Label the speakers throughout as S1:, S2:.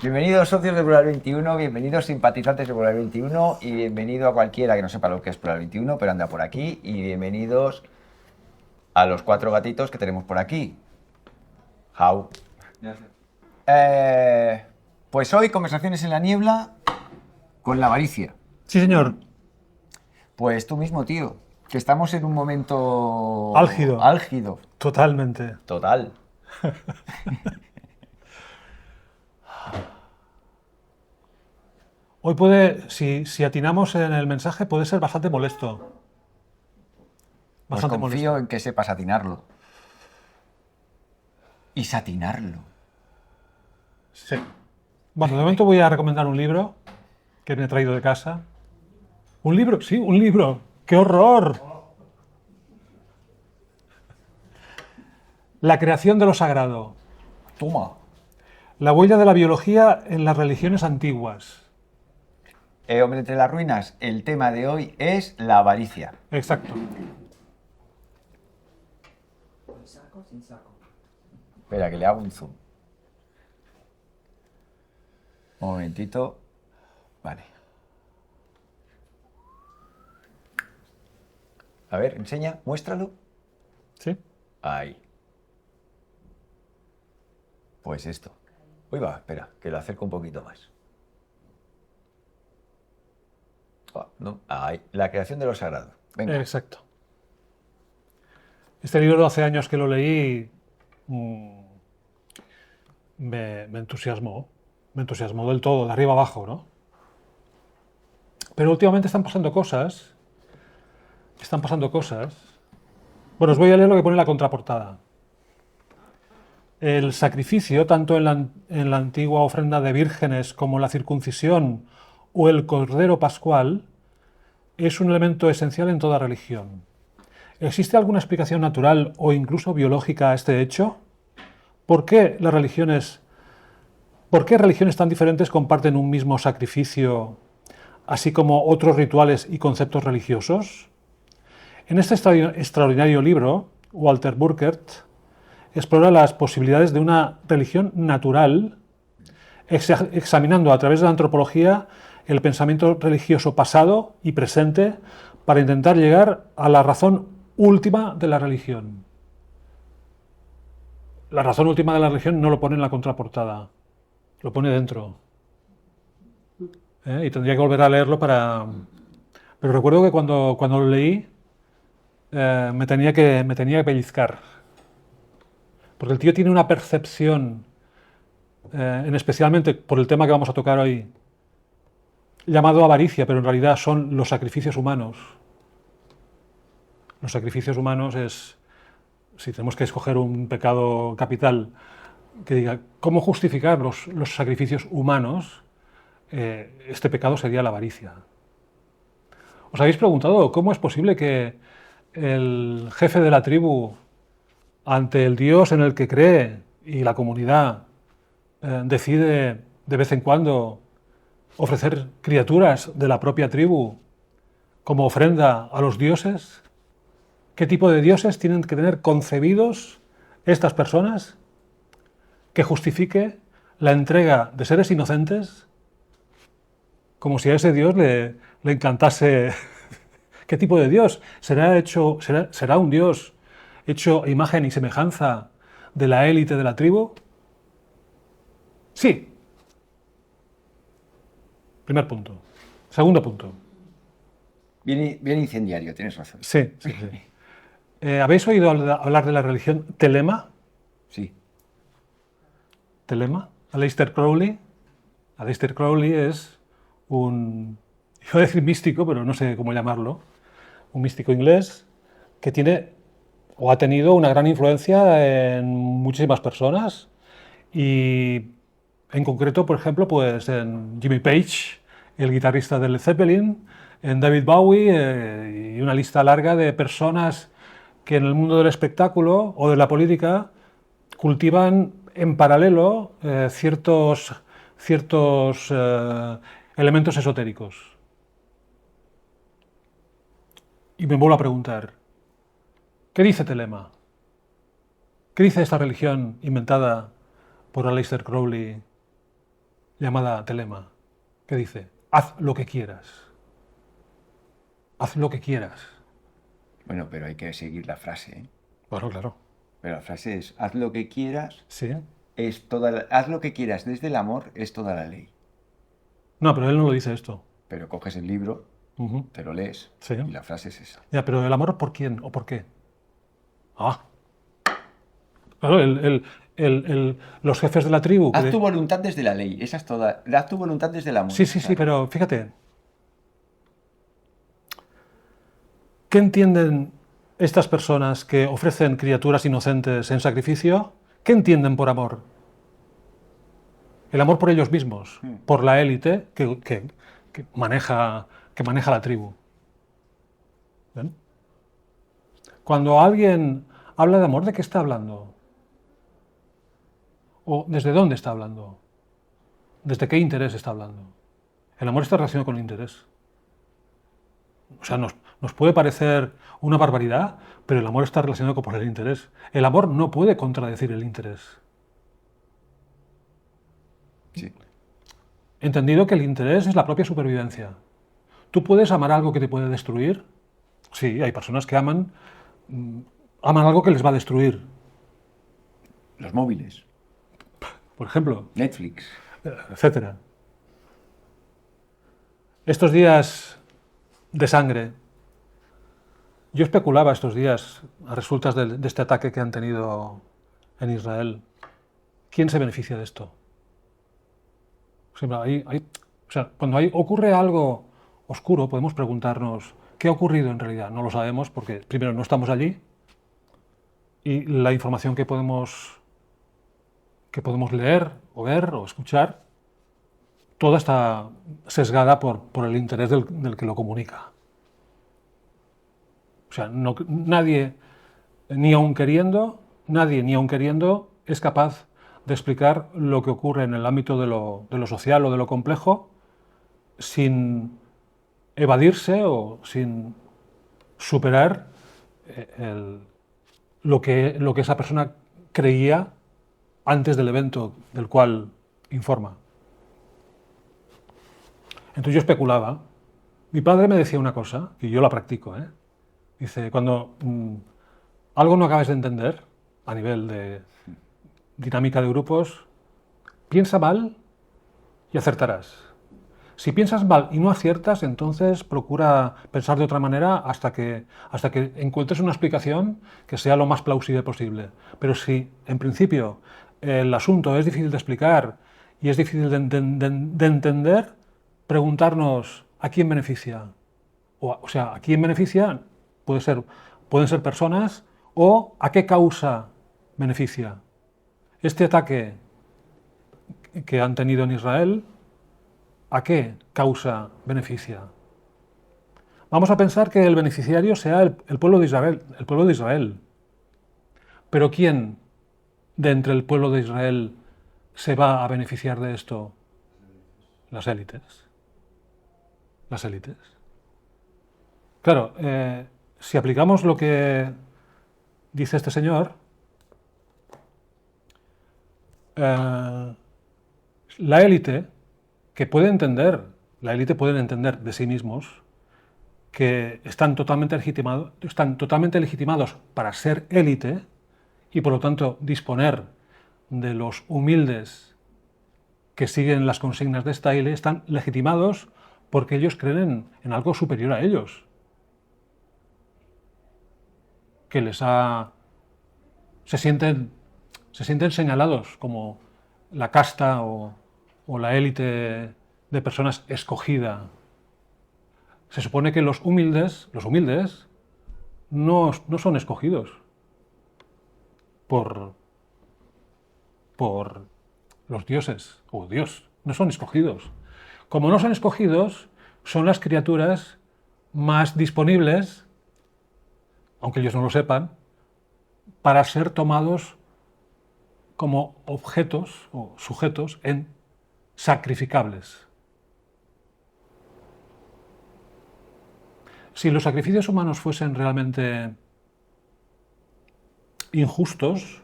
S1: Bienvenidos socios de Plural 21, bienvenidos simpatizantes de Plural 21 y bienvenido a cualquiera que no sepa lo que es Plural 21, pero anda por aquí, y bienvenidos a los 4 gatitos que tenemos por aquí. How. Pues hoy conversaciones en la niebla con la avaricia.
S2: Sí, señor.
S1: Pues tú mismo, tío, que estamos en un momento
S2: Álgido.
S1: álgido.
S2: Totalmente.
S1: Total.
S2: Hoy puede, si atinamos en el mensaje, puede ser bastante molesto.
S1: Pues
S2: Bastante
S1: confío
S2: molesto.
S1: en que sepas atinarlo. Y satinarlo.
S2: Sí. Bueno, de momento voy a recomendar un libro que me he traído de casa. ¿Un libro? Sí, un libro. ¡Qué horror! La creación de lo sagrado.
S1: Toma.
S2: La huella de la biología en las religiones antiguas.
S1: Hombre entre las ruinas, el tema de hoy es la avaricia.
S2: Exacto.
S1: Espera, que le hago un zoom. Un momentito. Vale. A ver, enseña, muéstralo.
S2: ¿Sí?
S1: Ahí. Pues esto. Uy, va, espera, que lo acerco un poquito más. No, ahí. La creación de lo sagrado. Venga.
S2: Exacto. Este libro hace años que lo leí. Me entusiasmó. Me entusiasmó del todo, de arriba abajo, ¿no? Pero últimamente están pasando cosas. Están pasando cosas. Bueno, os voy a leer lo que pone en la contraportada. El sacrificio, tanto en la antigua ofrenda de vírgenes como la circuncisión o el cordero pascual, es un elemento esencial en toda religión. ¿Existe alguna explicación natural o incluso biológica a este hecho? ¿Por qué religiones tan diferentes comparten un mismo sacrificio, así como otros rituales y conceptos religiosos? En este extraordinario libro, Walter Burkert explora las posibilidades de una religión natural, examinando a través de la antropología el pensamiento religioso pasado y presente para intentar llegar a la razón última de la religión. La razón última de la religión no lo pone en la contraportada, lo pone dentro. Y tendría que volver a leerlo para... Pero recuerdo que cuando lo leí me tenía que pellizcar. Porque el tío tiene una percepción, especialmente por el tema que vamos a tocar hoy, llamado avaricia, pero en realidad son los sacrificios humanos. Los sacrificios humanos es, si tenemos que escoger un pecado capital, que diga, ¿cómo justificar los sacrificios humanos? Este pecado sería la avaricia. ¿Os habéis preguntado cómo es posible que el jefe de la tribu, ante el Dios en el que cree y la comunidad, decide de vez en cuando ofrecer criaturas de la propia tribu como ofrenda a los dioses? ¿Qué tipo de dioses tienen que tener concebidos estas personas que justifique la entrega de seres inocentes como si a ese Dios le encantase? ¿Qué tipo de Dios? ¿Será un Dios hecho a imagen y semejanza de la élite de la tribu? Sí. Primer punto. Segundo punto.
S1: Bien incendiario, tienes razón.
S2: Sí. ¿Habéis oído hablar de la religión Telema?
S1: Sí.
S2: Telema. Aleister Crowley. Aleister Crowley es un, iba a decir místico, pero no sé cómo llamarlo, un místico inglés que tiene o ha tenido una gran influencia en muchísimas personas y en concreto, por ejemplo, pues en Jimmy Page, el guitarrista de Led Zeppelin, en David Bowie y una lista larga de personas que en el mundo del espectáculo o de la política cultivan en paralelo ciertos elementos esotéricos. Y me vuelvo a preguntar, ¿qué dice Telema? ¿Qué dice esta religión inventada por Aleister Crowley llamada telema, que dice, haz lo que quieras. Haz lo que quieras.
S1: Bueno, pero hay que seguir la frase, ¿eh?
S2: Bueno, claro.
S1: Pero la frase es, haz lo que quieras,
S2: Sí.
S1: haz lo que quieras desde el amor, es toda la ley.
S2: No, pero él no lo dice esto.
S1: Pero coges el libro,
S2: Ujú.
S1: te lo lees
S2: Sí.
S1: y la frase es esa.
S2: Ya, pero ¿el amor por quién o por qué? Ah. Claro, los jefes de la tribu.
S1: Haz tu voluntad desde la ley, esa es toda. Haz tu voluntad desde el amor.
S2: Sí, sí,
S1: O sea,
S2: sí, pero fíjate. ¿Qué entienden estas personas que ofrecen criaturas inocentes en sacrificio? ¿Qué entienden por amor? El amor por ellos mismos, por la élite que maneja la tribu. ¿Ven? Cuando alguien habla de amor, ¿de qué está hablando? ¿O desde dónde está hablando? ¿Desde qué interés está hablando? El amor está relacionado con el interés. O sea, nos puede parecer una barbaridad, pero el amor está relacionado con el interés. El amor no puede contradecir el interés.
S1: sí.
S2: Entendido que el interés es la propia supervivencia. ¿Tú puedes amar algo que te puede destruir? Sí, hay personas que aman algo que les va a destruir.
S1: Los móviles,
S2: Por ejemplo,
S1: Netflix.
S2: etcétera. Estos días de sangre, yo especulaba estos días a resultas de este ataque que han tenido en Israel. ¿Quién se beneficia de esto? O sea, cuando ocurre algo oscuro, podemos preguntarnos qué ha ocurrido en realidad. No lo sabemos porque, primero, no estamos allí y la información que podemos leer o ver o escuchar, toda está sesgada por el interés del que lo comunica. O sea, nadie, ni aun queriendo, es capaz de explicar lo que ocurre en el ámbito de lo social o de lo complejo sin evadirse o sin superar lo que esa persona creía antes del evento del cual informa. Entonces yo especulaba. Mi padre me decía una cosa, y yo la practico, ¿eh? Dice, cuando algo no acabes de entender a nivel de dinámica de grupos, piensa mal y acertarás. Si piensas mal y no aciertas, entonces procura pensar de otra manera hasta que encuentres una explicación que sea lo más plausible posible. Pero si, en principio, el asunto es difícil de explicar y es difícil de entender, preguntarnos a quién beneficia. O sea, a quién beneficia pueden ser personas o a qué causa beneficia. Este ataque que han tenido en Israel, ¿a qué causa beneficia? Vamos a pensar que el beneficiario sea el pueblo de Israel. Pero ¿quién de entre el pueblo de Israel se va a beneficiar de esto? Las élites. Las élites. Claro, si aplicamos lo que dice este señor, la élite puede entender de sí mismos que están totalmente legitimados para ser élite y por lo tanto disponer de los humildes que siguen las consignas de esta élite, están legitimados porque ellos creen en algo superior a ellos, que se sienten señalados como la casta o la élite de personas escogida. Se supone que los humildes no son escogidos por los dioses o Dios, no son escogidos. Como no son escogidos, son las criaturas más disponibles, aunque ellos no lo sepan, para ser tomados como objetos o sujetos sacrificables. Si los sacrificios humanos fuesen realmente injustos,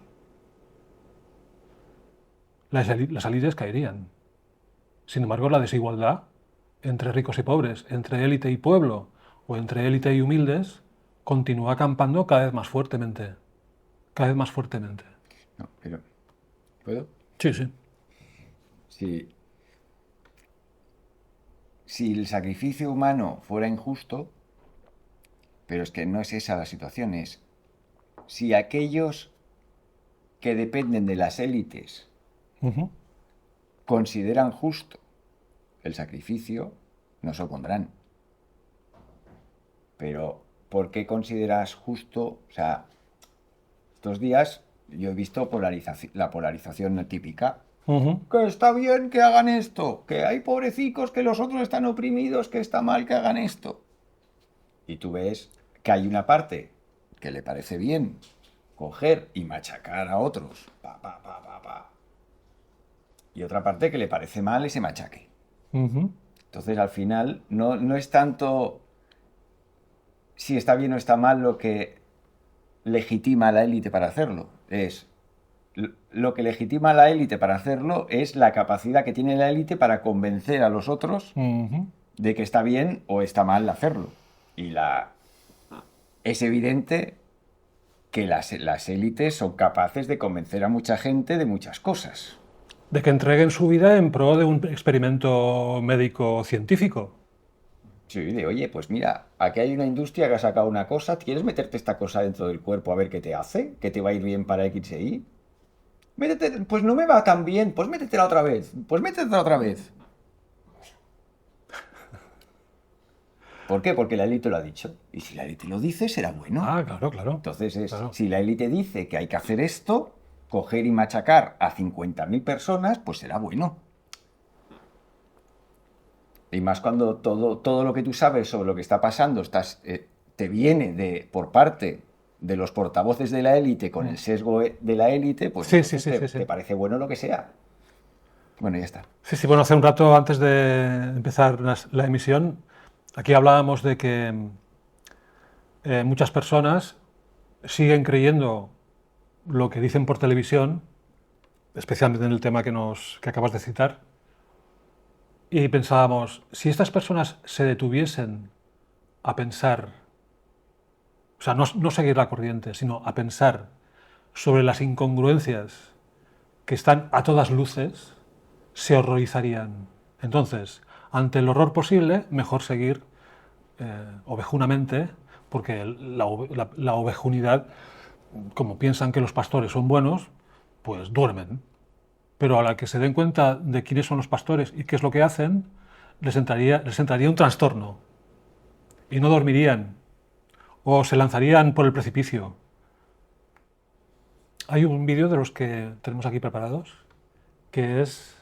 S2: las élites caerían. Sin embargo, la desigualdad entre ricos y pobres, entre élite y pueblo, o entre élite y humildes, continúa acampando cada vez más fuertemente. Cada vez más fuertemente.
S1: No, pero... ¿Puedo?
S2: Sí, sí.
S1: Si el sacrificio humano fuera injusto, pero es que no es esa la situación, es si aquellos que dependen de las élites consideran justo el sacrificio, no se opondrán. Pero, ¿por qué consideras justo? O sea, estos días yo he visto la polarización típica. Que está bien que hagan esto, que hay pobrecicos, que los otros están oprimidos, que está mal que hagan esto. Y tú ves que hay una parte que le parece bien coger y machacar a otros, y otra parte que le parece mal ese machaque. Entonces, al final, no es tanto si está bien o está mal lo que legitima a la élite para hacerlo. Lo que legitima a la élite para hacerlo es la capacidad que tiene la élite para convencer a los otros de que está bien o está mal hacerlo. Y es evidente que las élites son capaces de convencer a mucha gente de muchas cosas.
S2: De que entreguen su vida en pro de un experimento médico-científico.
S1: Sí, de oye, pues mira, aquí hay una industria que ha sacado una cosa, ¿quieres meterte esta cosa dentro del cuerpo a ver qué te hace? ¿Qué te va a ir bien para X e Y? Métete, pues no me va tan bien, pues métetela otra vez, pues métetela otra vez. ¿Por qué? Porque la élite lo ha dicho. Y si la élite lo dice, será bueno.
S2: Ah, claro, claro.
S1: Entonces,
S2: claro.
S1: Si la élite dice que hay que hacer esto, coger y machacar a 50.000 personas, pues será bueno. Y más cuando todo lo que tú sabes sobre lo que está pasando te viene por parte de los portavoces de la élite con el sesgo de la élite, pues
S2: Sí.
S1: te parece bueno lo que sea. Bueno, ya está.
S2: Sí, bueno, hace un rato antes de empezar la emisión, aquí hablábamos de que muchas personas siguen creyendo lo que dicen por televisión, especialmente en el tema que acabas de citar, y pensábamos, si estas personas se detuviesen a pensar, o sea, no seguir la corriente, sino a pensar sobre las incongruencias que están a todas luces, se horrorizarían. Entonces, ante el horror posible, mejor seguir ovejunamente, porque la ovejunidad, como piensan que los pastores son buenos, pues duermen. Pero a la que se den cuenta de quiénes son los pastores y qué es lo que hacen, les entraría un trastorno. Y no dormirían. O se lanzarían por el precipicio. Hay un vídeo de los que tenemos aquí preparados, que es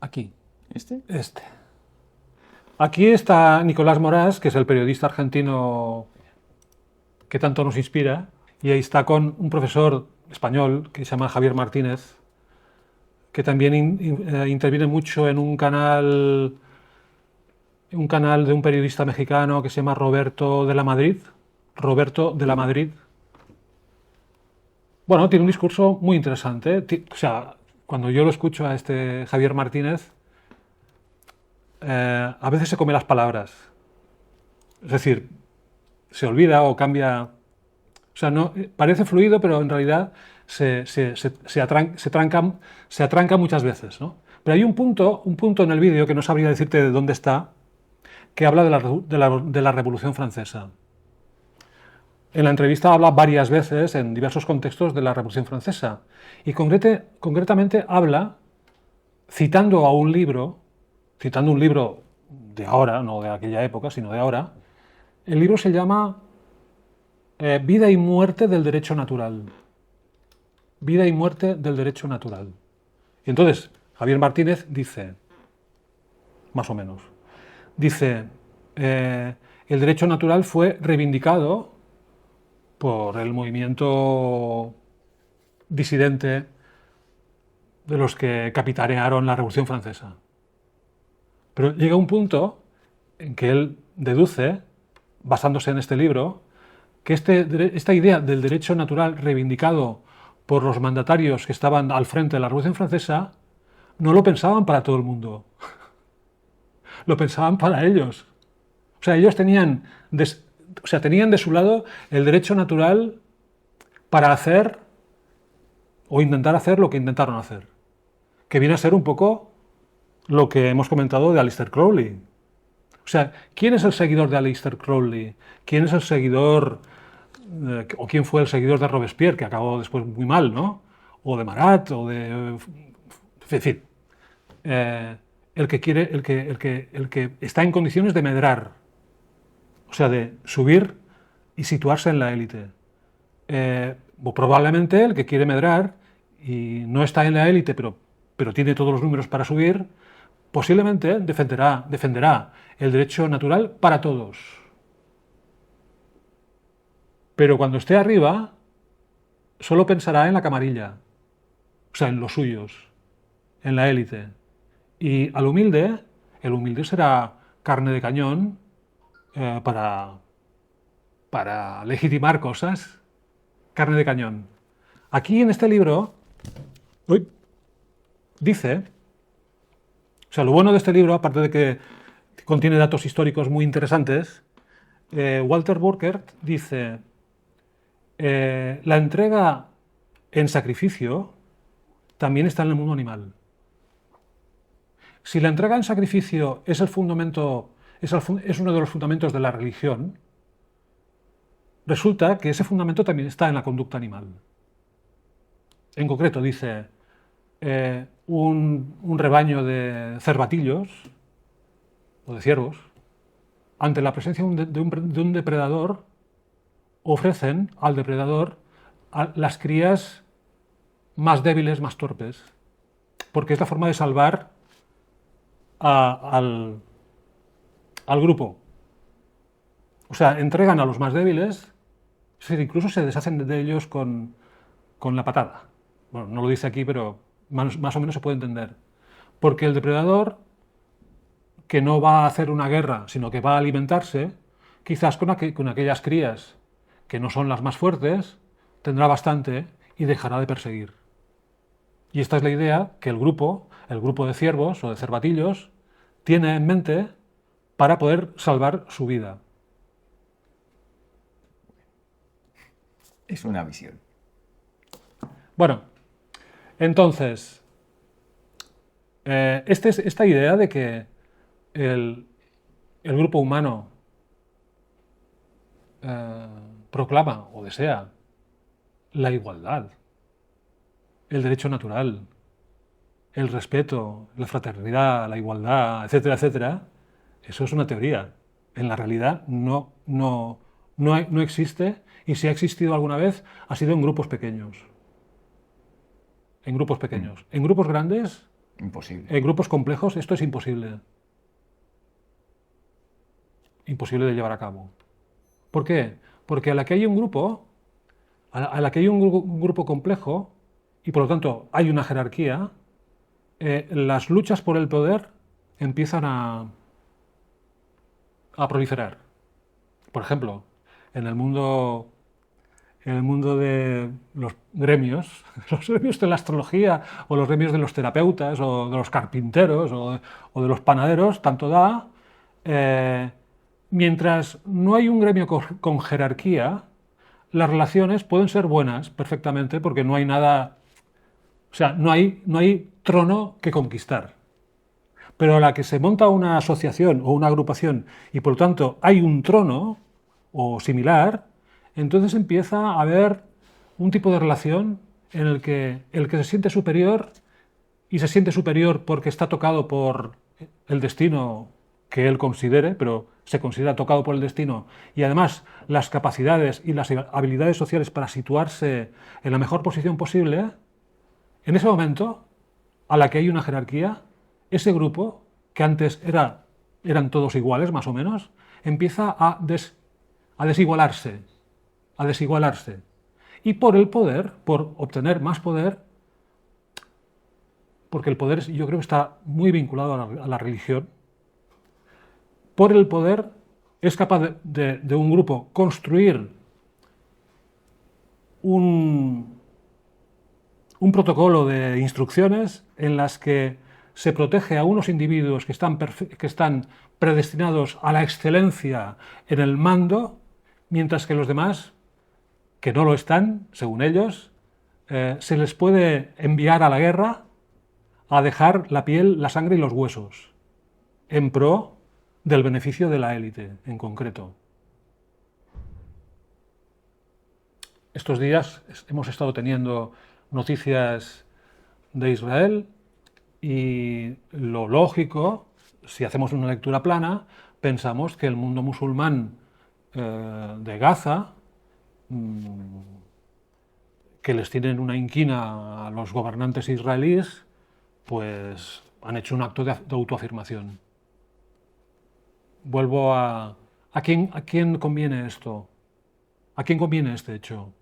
S2: aquí.
S1: ¿Este?
S2: Aquí está Nicolás Morás, que es el periodista argentino que tanto nos inspira, y ahí está con un profesor español que se llama Javier Martínez, que también interviene mucho en un canal de un periodista mexicano que se llama Roberto de la Madrid. Bueno, tiene un discurso muy interesante. O sea, cuando yo lo escucho a este Javier Martínez, a veces se come las palabras. Es decir, se olvida o cambia. O sea, no, parece fluido, pero en realidad se atranca muchas veces, ¿no? Pero hay un punto en el vídeo que no sabría decirte de dónde está, que habla de la Revolución Francesa. En la entrevista habla varias veces, en diversos contextos, de la Revolución Francesa. Y concretamente habla, citando un libro de ahora, no de aquella época, sino de ahora. El libro se llama Vida y muerte del derecho natural. Vida y muerte del derecho natural. Y entonces, Javier Martínez dice, más o menos, dice, el derecho natural fue reivindicado por el movimiento disidente de los que capitanearon la Revolución Francesa. Pero llega un punto en que él deduce, basándose en este libro, que esta idea del derecho natural reivindicado por los mandatarios que estaban al frente de la Revolución Francesa no lo pensaban para todo el mundo, lo pensaban para ellos. O sea, ellos tenían tenían de su lado el derecho natural para hacer o intentar hacer lo que intentaron hacer, que viene a ser un poco lo que hemos comentado de Aleister Crowley. O sea, ¿quién es el seguidor de Aleister Crowley? ¿Quién es el seguidor, o quién fue el seguidor de Robespierre, que acabó después muy mal, ¿no? O de Marat, o de... En fin, el que quiere, el que está en condiciones de medrar, o sea, de subir y situarse en la élite. O probablemente el que quiere medrar y no está en la élite, pero tiene todos los números para subir, posiblemente defenderá el derecho natural para todos. Pero cuando esté arriba, solo pensará en la camarilla, o sea, en los suyos, en la élite. Y al humilde, el humilde será carne de cañón para legitimar cosas, carne de cañón. Aquí en este libro dice, o sea, lo bueno de este libro, aparte de que contiene datos históricos muy interesantes, Walter Burkert dice, la entrega en sacrificio también está en el mundo animal. Si la entrega en sacrificio es el fundamento, es uno de los fundamentos de la religión, resulta que ese fundamento también está en la conducta animal. En concreto, dice, un rebaño de cervatillos o de ciervos, ante la presencia de un depredador, ofrecen al depredador a las crías más débiles, más torpes, porque es la forma de salvar al grupo. O sea, entregan a los más débiles, incluso se deshacen de ellos con la patada. Bueno, no lo dice aquí, pero más o menos se puede entender. Porque el depredador, que no va a hacer una guerra, sino que va a alimentarse, quizás con aquellas crías que no son las más fuertes, tendrá bastante y dejará de perseguir. Y esta es la idea que el grupo de ciervos o de cervatillos, tiene en mente para poder salvar su vida.
S1: Es una visión.
S2: Bueno, entonces, esta idea de que el grupo humano proclama o desea la igualdad, el derecho natural, el respeto, la fraternidad, la igualdad, etcétera, etcétera, eso es una teoría. En la realidad no existe, y si ha existido alguna vez, ha sido en grupos pequeños. En grupos pequeños. En grupos grandes,
S1: imposible.
S2: En grupos complejos, esto es imposible. Imposible de llevar a cabo. ¿Por qué? Porque a la que hay un grupo, a la que hay un grupo complejo, y por lo tanto hay una jerarquía, las luchas por el poder empiezan a proliferar. Por ejemplo, en el mundo de los gremios de la astrología, o los gremios de los terapeutas, o de los carpinteros, o de los panaderos, tanto da, mientras no hay un gremio con jerarquía, las relaciones pueden ser buenas perfectamente, porque no hay nada, o sea, no hay trono que conquistar. Pero a la que se monta una asociación o una agrupación y por lo tanto hay un trono o similar, entonces empieza a haber un tipo de relación en el que se siente superior, y se siente superior porque está tocado por el destino que él considere, pero se considera tocado por el destino, y además las capacidades y las habilidades sociales para situarse en la mejor posición posible. En ese momento, a la que hay una jerarquía, ese grupo, que antes eran todos iguales, más o menos, empieza a desigualarse. Y por el poder, por obtener más poder, porque el poder yo creo que está muy vinculado a la religión, por el poder es capaz de un grupo construir un protocolo de instrucciones en las que se protege a unos individuos que están predestinados a la excelencia en el mando, mientras que los demás, que no lo están, según ellos, se les puede enviar a la guerra a dejar la piel, la sangre y los huesos, en pro del beneficio de la élite en concreto. Estos días hemos estado teniendo noticias de Israel y lo lógico, si hacemos una lectura plana, pensamos que el mundo musulmán de Gaza, que les tienen una inquina a los gobernantes israelíes, pues han hecho un acto de autoafirmación. Vuelvo a quién conviene esto? ¿A quién conviene este hecho?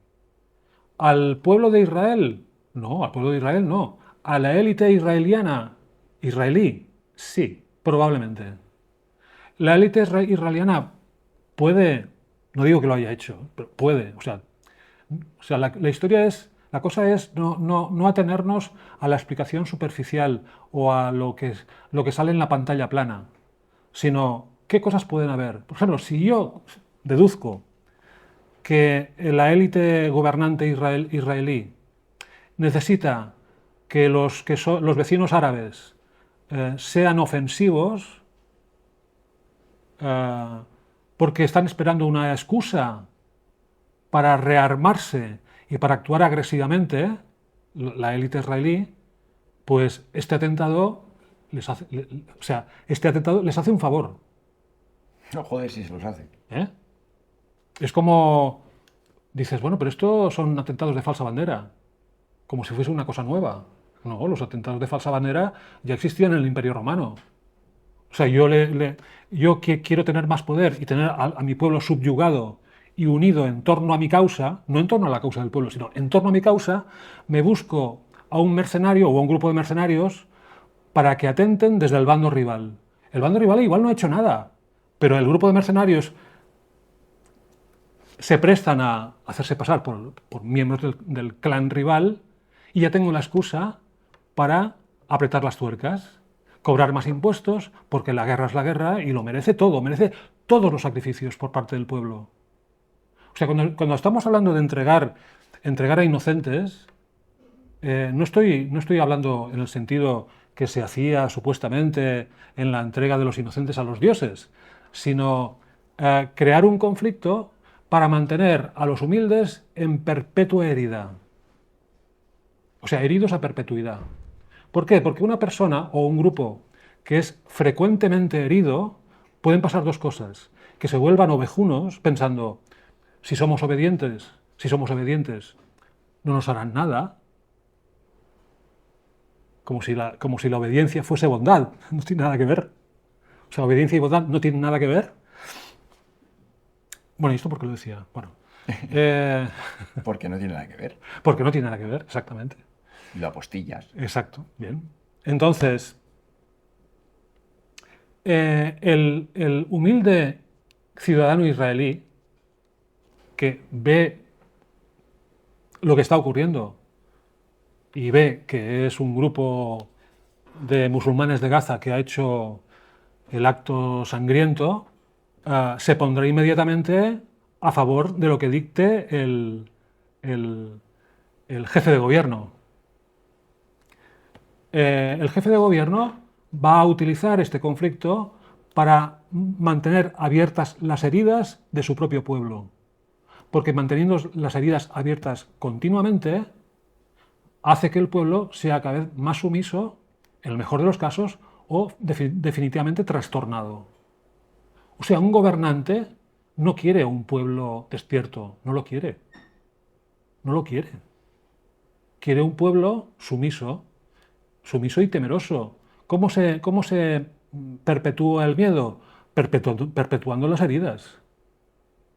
S2: ¿Al pueblo de Israel? No, al pueblo de Israel no. ¿A la élite israelí? Sí, probablemente. La élite israeliana puede, no digo que lo haya hecho, pero puede. O sea, la historia es, la cosa es no atenernos a la explicación superficial o a lo que sale en la pantalla plana, sino qué cosas pueden haber. Por ejemplo, si yo deduzco que la élite gobernante israelí necesita que los vecinos árabes sean ofensivos porque están esperando una excusa para rearmarse y para actuar agresivamente, la élite israelí, pues este atentado les hace un favor.
S1: No, joder, si se los hace.
S2: Es como, dices, bueno, pero estos son atentados de falsa bandera, como si fuese una cosa nueva. No, los atentados de falsa bandera ya existían en el Imperio Romano. O sea, yo que quiero tener más poder y tener a mi pueblo subyugado y unido en torno a mi causa, no en torno a la causa del pueblo, sino en torno a mi causa, me busco a un mercenario o a un grupo de mercenarios para que atenten desde el bando rival. El bando rival igual no ha hecho nada, pero el grupo de mercenarios se prestan a hacerse pasar por miembros del clan rival y ya tengo la excusa para apretar las tuercas, cobrar más impuestos, porque la guerra es la guerra y lo merece todo, merece todos los sacrificios por parte del pueblo. O sea, cuando estamos hablando de entregar a inocentes, no estoy hablando en el sentido que se hacía supuestamente en la entrega de los inocentes a los dioses, sino crear un conflicto para mantener a los humildes en perpetua herida. O sea, heridos a perpetuidad. ¿Por qué? Porque una persona o un grupo que es frecuentemente herido, pueden pasar dos cosas. Que se vuelvan ovejunos pensando, si somos obedientes, no nos harán nada. Como si la obediencia fuese bondad. No tiene nada que ver. O sea, obediencia y bondad no tienen nada que ver. Bueno, ¿y esto por qué lo decía? Bueno.
S1: Porque no tiene nada que ver.
S2: Porque no tiene nada que ver, exactamente.
S1: Y lo apostillas.
S2: Exacto, bien. Entonces, el humilde ciudadano israelí que ve lo que está ocurriendo y ve que es un grupo de musulmanes de Gaza que ha hecho el acto sangriento, se pondrá inmediatamente a favor de lo que dicte el jefe de gobierno. El jefe de gobierno va a utilizar este conflicto para mantener abiertas las heridas de su propio pueblo. Porque manteniendo las heridas abiertas continuamente, hace que el pueblo sea cada vez más sumiso, en el mejor de los casos, o definitivamente trastornado. O sea, un gobernante no quiere un pueblo despierto, no lo quiere. No lo quiere. Quiere un pueblo sumiso y temeroso. ¿Cómo se perpetúa el miedo? Perpetuando las heridas.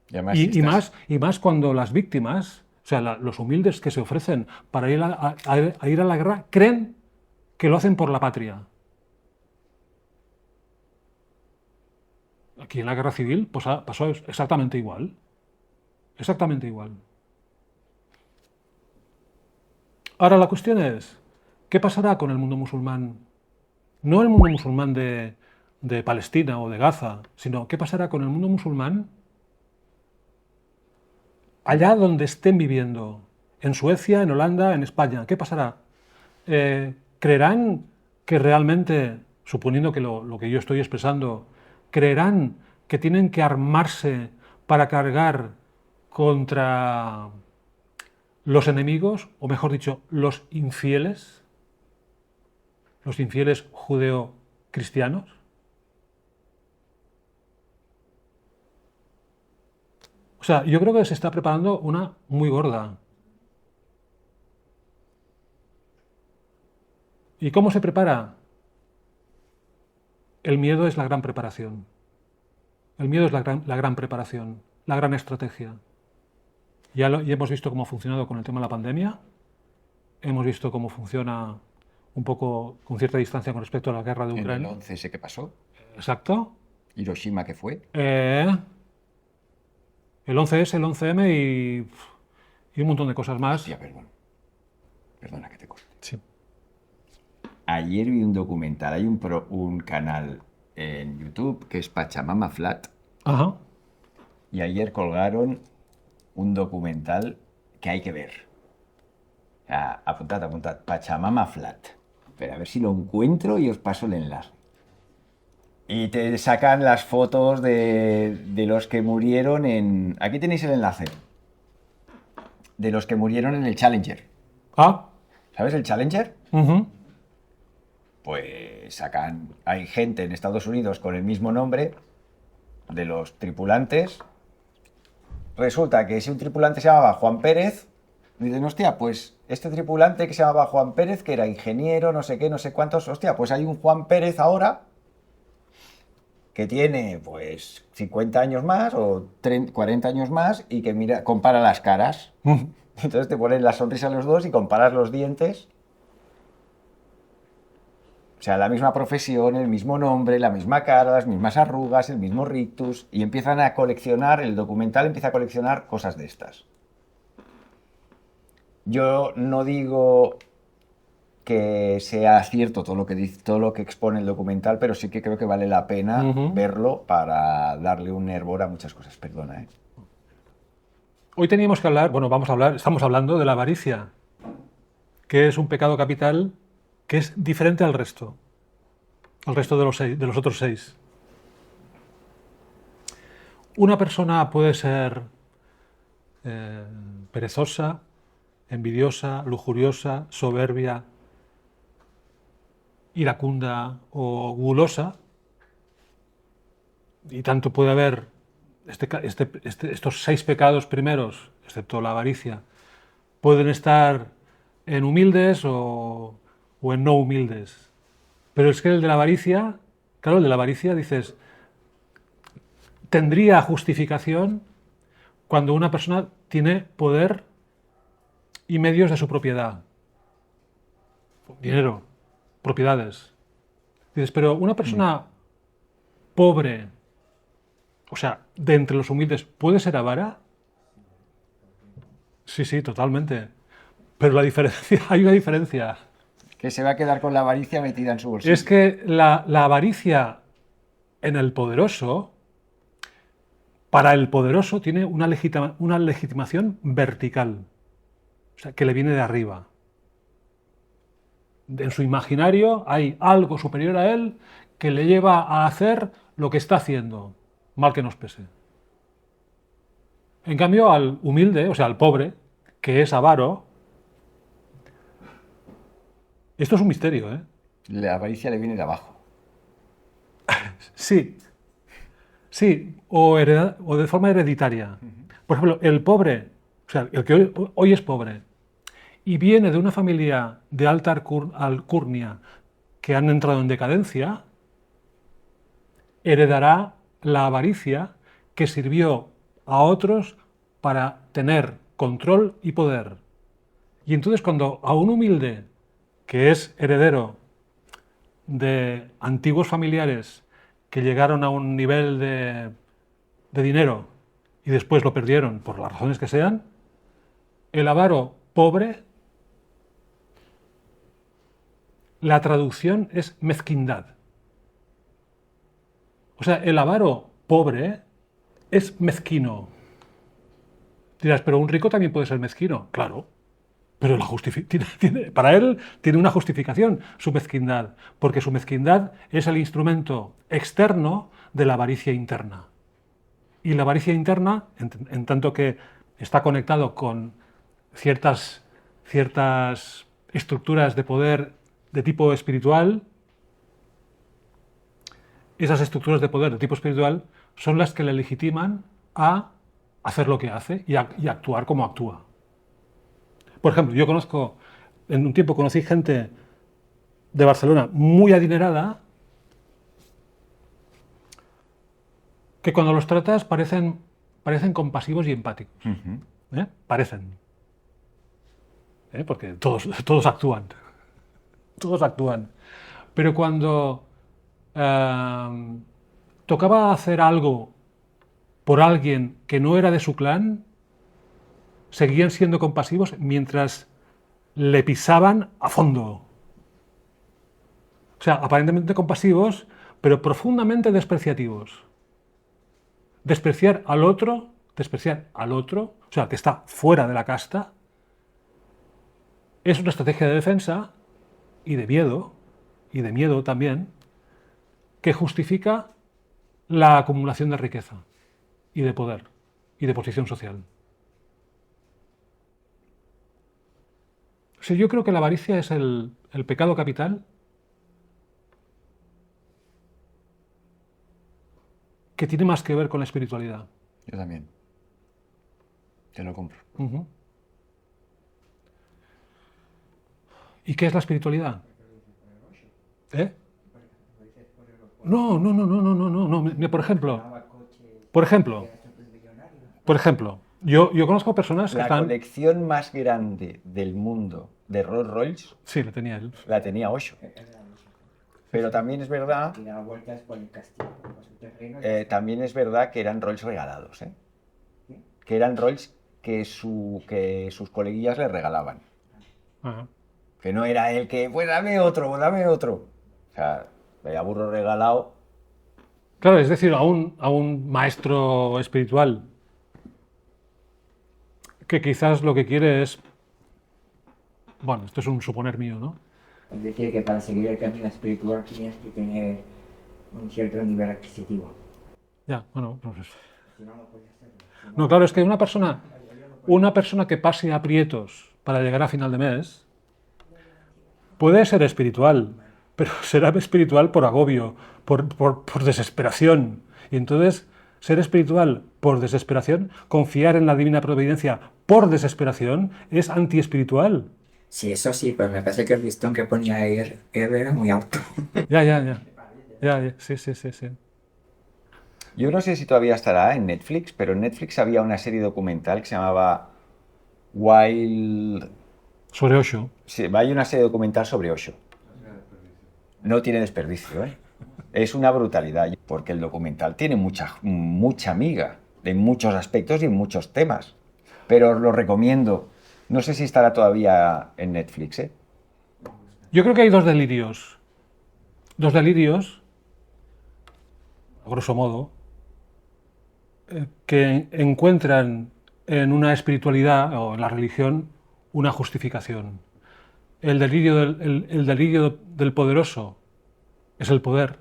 S2: Y más cuando las víctimas, o sea, los humildes que se ofrecen para ir a la guerra, creen que lo hacen por la patria. Aquí en la guerra civil pasó exactamente igual. Exactamente igual. Ahora la cuestión es, ¿qué pasará con el mundo musulmán No el mundo musulmán de Palestina o de Gaza, sino qué pasará con el mundo musulmán allá donde estén viviendo, en Suecia, en Holanda, en España. ¿Qué pasará? ¿Creerán que realmente, suponiendo que lo que yo estoy expresando, creerán que tienen que armarse para cargar contra los enemigos, o mejor dicho, los infieles judeo-cristianos? O sea, yo creo que se está preparando una muy gorda. ¿Y cómo se prepara? El miedo es la gran preparación. El miedo es la gran preparación, la gran estrategia. Ya hemos visto cómo ha funcionado con el tema de la pandemia. Hemos visto cómo funciona un poco con cierta distancia con respecto a la guerra de
S1: En el
S2: Ucrania.
S1: 11 ese que pasó,
S2: Exacto.
S1: Hiroshima que fue.
S2: El 11S, el 11M y un montón de cosas más.
S1: Hostia, perdona que te corte.
S2: Sí.
S1: Ayer vi un documental, hay un canal en YouTube que es Pachamama Flat,
S2: Ajá.
S1: y ayer colgaron un documental que hay que ver. O sea, apuntad, Pachamama Flat. Pero a ver si lo encuentro y os paso el enlace. Y te sacan las fotos de los que murieron en... Aquí tenéis el enlace. De los que murieron en el Challenger.
S2: Ah.
S1: ¿Sabes el Challenger?
S2: Ujú.
S1: Pues sacan... Hay gente en Estados Unidos con el mismo nombre de los tripulantes. Resulta que si un tripulante se llamaba Juan Pérez, dicen, hostia, pues este tripulante que se llamaba Juan Pérez, que era ingeniero, no sé qué, no sé cuántos, hostia, pues hay un Juan Pérez ahora que tiene pues 50 años más o 40 años más y que mira, compara las caras. Entonces te ponen la sonrisa a los dos y comparas los dientes. O sea, la misma profesión, el mismo nombre, la misma cara, las mismas arrugas, el mismo rictus, y empiezan a coleccionar, el documental empieza a coleccionar cosas de estas. Yo no digo que sea cierto todo lo que dice, todo lo que expone el documental, pero sí que creo que vale la pena verlo para darle un hervor a muchas cosas. Perdona, ¿eh?
S2: Hoy teníamos que hablar, bueno, estamos hablando de la avaricia, que es un pecado capital que es diferente al resto de los otros 6. Una persona puede ser perezosa, envidiosa, lujuriosa, soberbia, iracunda o gulosa, y tanto puede haber estos 6 pecados primeros, excepto la avaricia, pueden estar en humildes o en no humildes. Pero es que el de la avaricia, claro, el de la avaricia dices, tendría justificación cuando una persona tiene poder y medios de su propiedad. Dinero, propiedades. Dices, pero una persona pobre, o sea, de entre los humildes, ¿puede ser avara? Sí, sí, totalmente. Pero la diferencia, hay una diferencia.
S1: Que se va a quedar con la avaricia metida en su bolsillo.
S2: Es que la avaricia en el poderoso, para el poderoso tiene una legitimación vertical, o sea, que le viene de arriba. En su imaginario hay algo superior a él que le lleva a hacer lo que está haciendo, mal que nos pese. En cambio, al humilde, o sea, al pobre, que es avaro, esto es un misterio, ¿eh?
S1: La avaricia le viene de abajo.
S2: Sí, sí, o de forma hereditaria. Por ejemplo, el pobre, o sea, el que hoy es pobre y viene de una familia de alta alcurnia que han entrado en decadencia, heredará la avaricia que sirvió a otros para tener control y poder. Y entonces cuando a un humilde que es heredero de antiguos familiares que llegaron a un nivel de dinero y después lo perdieron por las razones que sean, el avaro pobre la traducción es mezquindad. O sea, el avaro pobre es mezquino. Dirás, pero un rico también puede ser mezquino. Claro, pero para él tiene una justificación su mezquindad, porque su mezquindad es el instrumento externo de la avaricia interna. Y la avaricia interna, en tanto que está conectado con ciertas estructuras de poder de tipo espiritual, esas estructuras de poder de tipo espiritual son las que le legitiman a hacer lo que hace y actuar como actúa. Por ejemplo, en un tiempo conocí gente de Barcelona muy adinerada que cuando los tratas parecen compasivos y empáticos. Parecen. Porque todos actúan. Todos actúan. Pero cuando tocaba hacer algo por alguien que no era de su clan, seguían siendo compasivos mientras le pisaban a fondo. O sea, aparentemente compasivos, pero profundamente despreciativos. Despreciar al otro, o sea, que está fuera de la casta, es una estrategia de defensa y de miedo también, que justifica la acumulación de riqueza y de poder y de posición social. O sea, yo creo que la avaricia es el pecado capital que tiene más que ver con la espiritualidad.
S1: Yo también. Te lo compro.
S2: ¿Y qué es la espiritualidad? No. Por ejemplo, yo conozco personas que
S1: La
S2: están...
S1: colección más grande del mundo de Rolls Royce
S2: Sí, la tenía él.
S1: la tenía Osho. Pero también es verdad, también es verdad que eran Rolls regalados, ¿eh? Que eran Rolls que sus coleguillas le regalaban.
S2: Ajá.
S1: Que no era él que, pues dame otro. O sea, le aburro regalado.
S2: Claro, es decir, a un maestro espiritual que quizás lo que quiere es... Bueno, esto es un suponer mío, ¿no?
S3: Es decir, que para seguir el camino espiritual tienes que tener un cierto nivel adquisitivo.
S2: Ya, bueno, pues...
S3: Si no, no puedes hacerlo.
S2: No, claro, es que una persona que pase aprietos para llegar a final de mes puede ser espiritual, pero será espiritual por agobio, por desesperación. Y entonces, ser espiritual por desesperación, confiar en la divina providencia por desesperación, es antiespiritual.
S3: Sí, eso sí, pero me parece que el listón que ponía ayer era muy alto.
S2: Ya, sí.
S1: Yo no sé si todavía estará en Netflix, pero en Netflix había una serie documental que se llamaba Wild...
S2: Sobre Osho.
S1: Sí, hay una serie documental sobre Osho. No tiene desperdicio, ¿eh? Es una brutalidad, porque el documental tiene mucha miga, en muchos aspectos y en muchos temas. Pero os lo recomiendo. No sé si estará todavía en Netflix, ¿eh?
S2: Yo creo que hay dos delirios. A grosso modo, que encuentran en una espiritualidad o en la religión una justificación. El delirio del poderoso es el poder.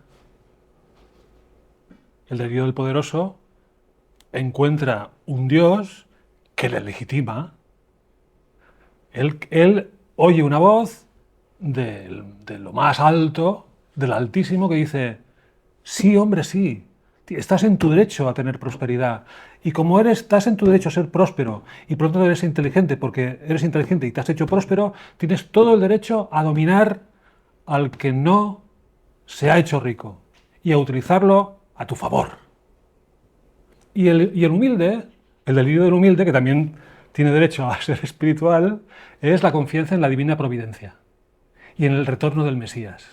S2: El delirio del poderoso encuentra un Dios que le legitima. Él oye una voz de lo más alto, del Altísimo, que dice: sí, hombre, sí, estás en tu derecho a tener prosperidad. Y como estás en tu derecho a ser próspero y por lo tanto eres inteligente, porque eres inteligente y te has hecho próspero, tienes todo el derecho a dominar al que no se ha hecho rico y a utilizarlo a tu favor. Y el humilde, el delirio del humilde, que también tiene derecho a ser espiritual, es la confianza en la divina providencia y en el retorno del Mesías.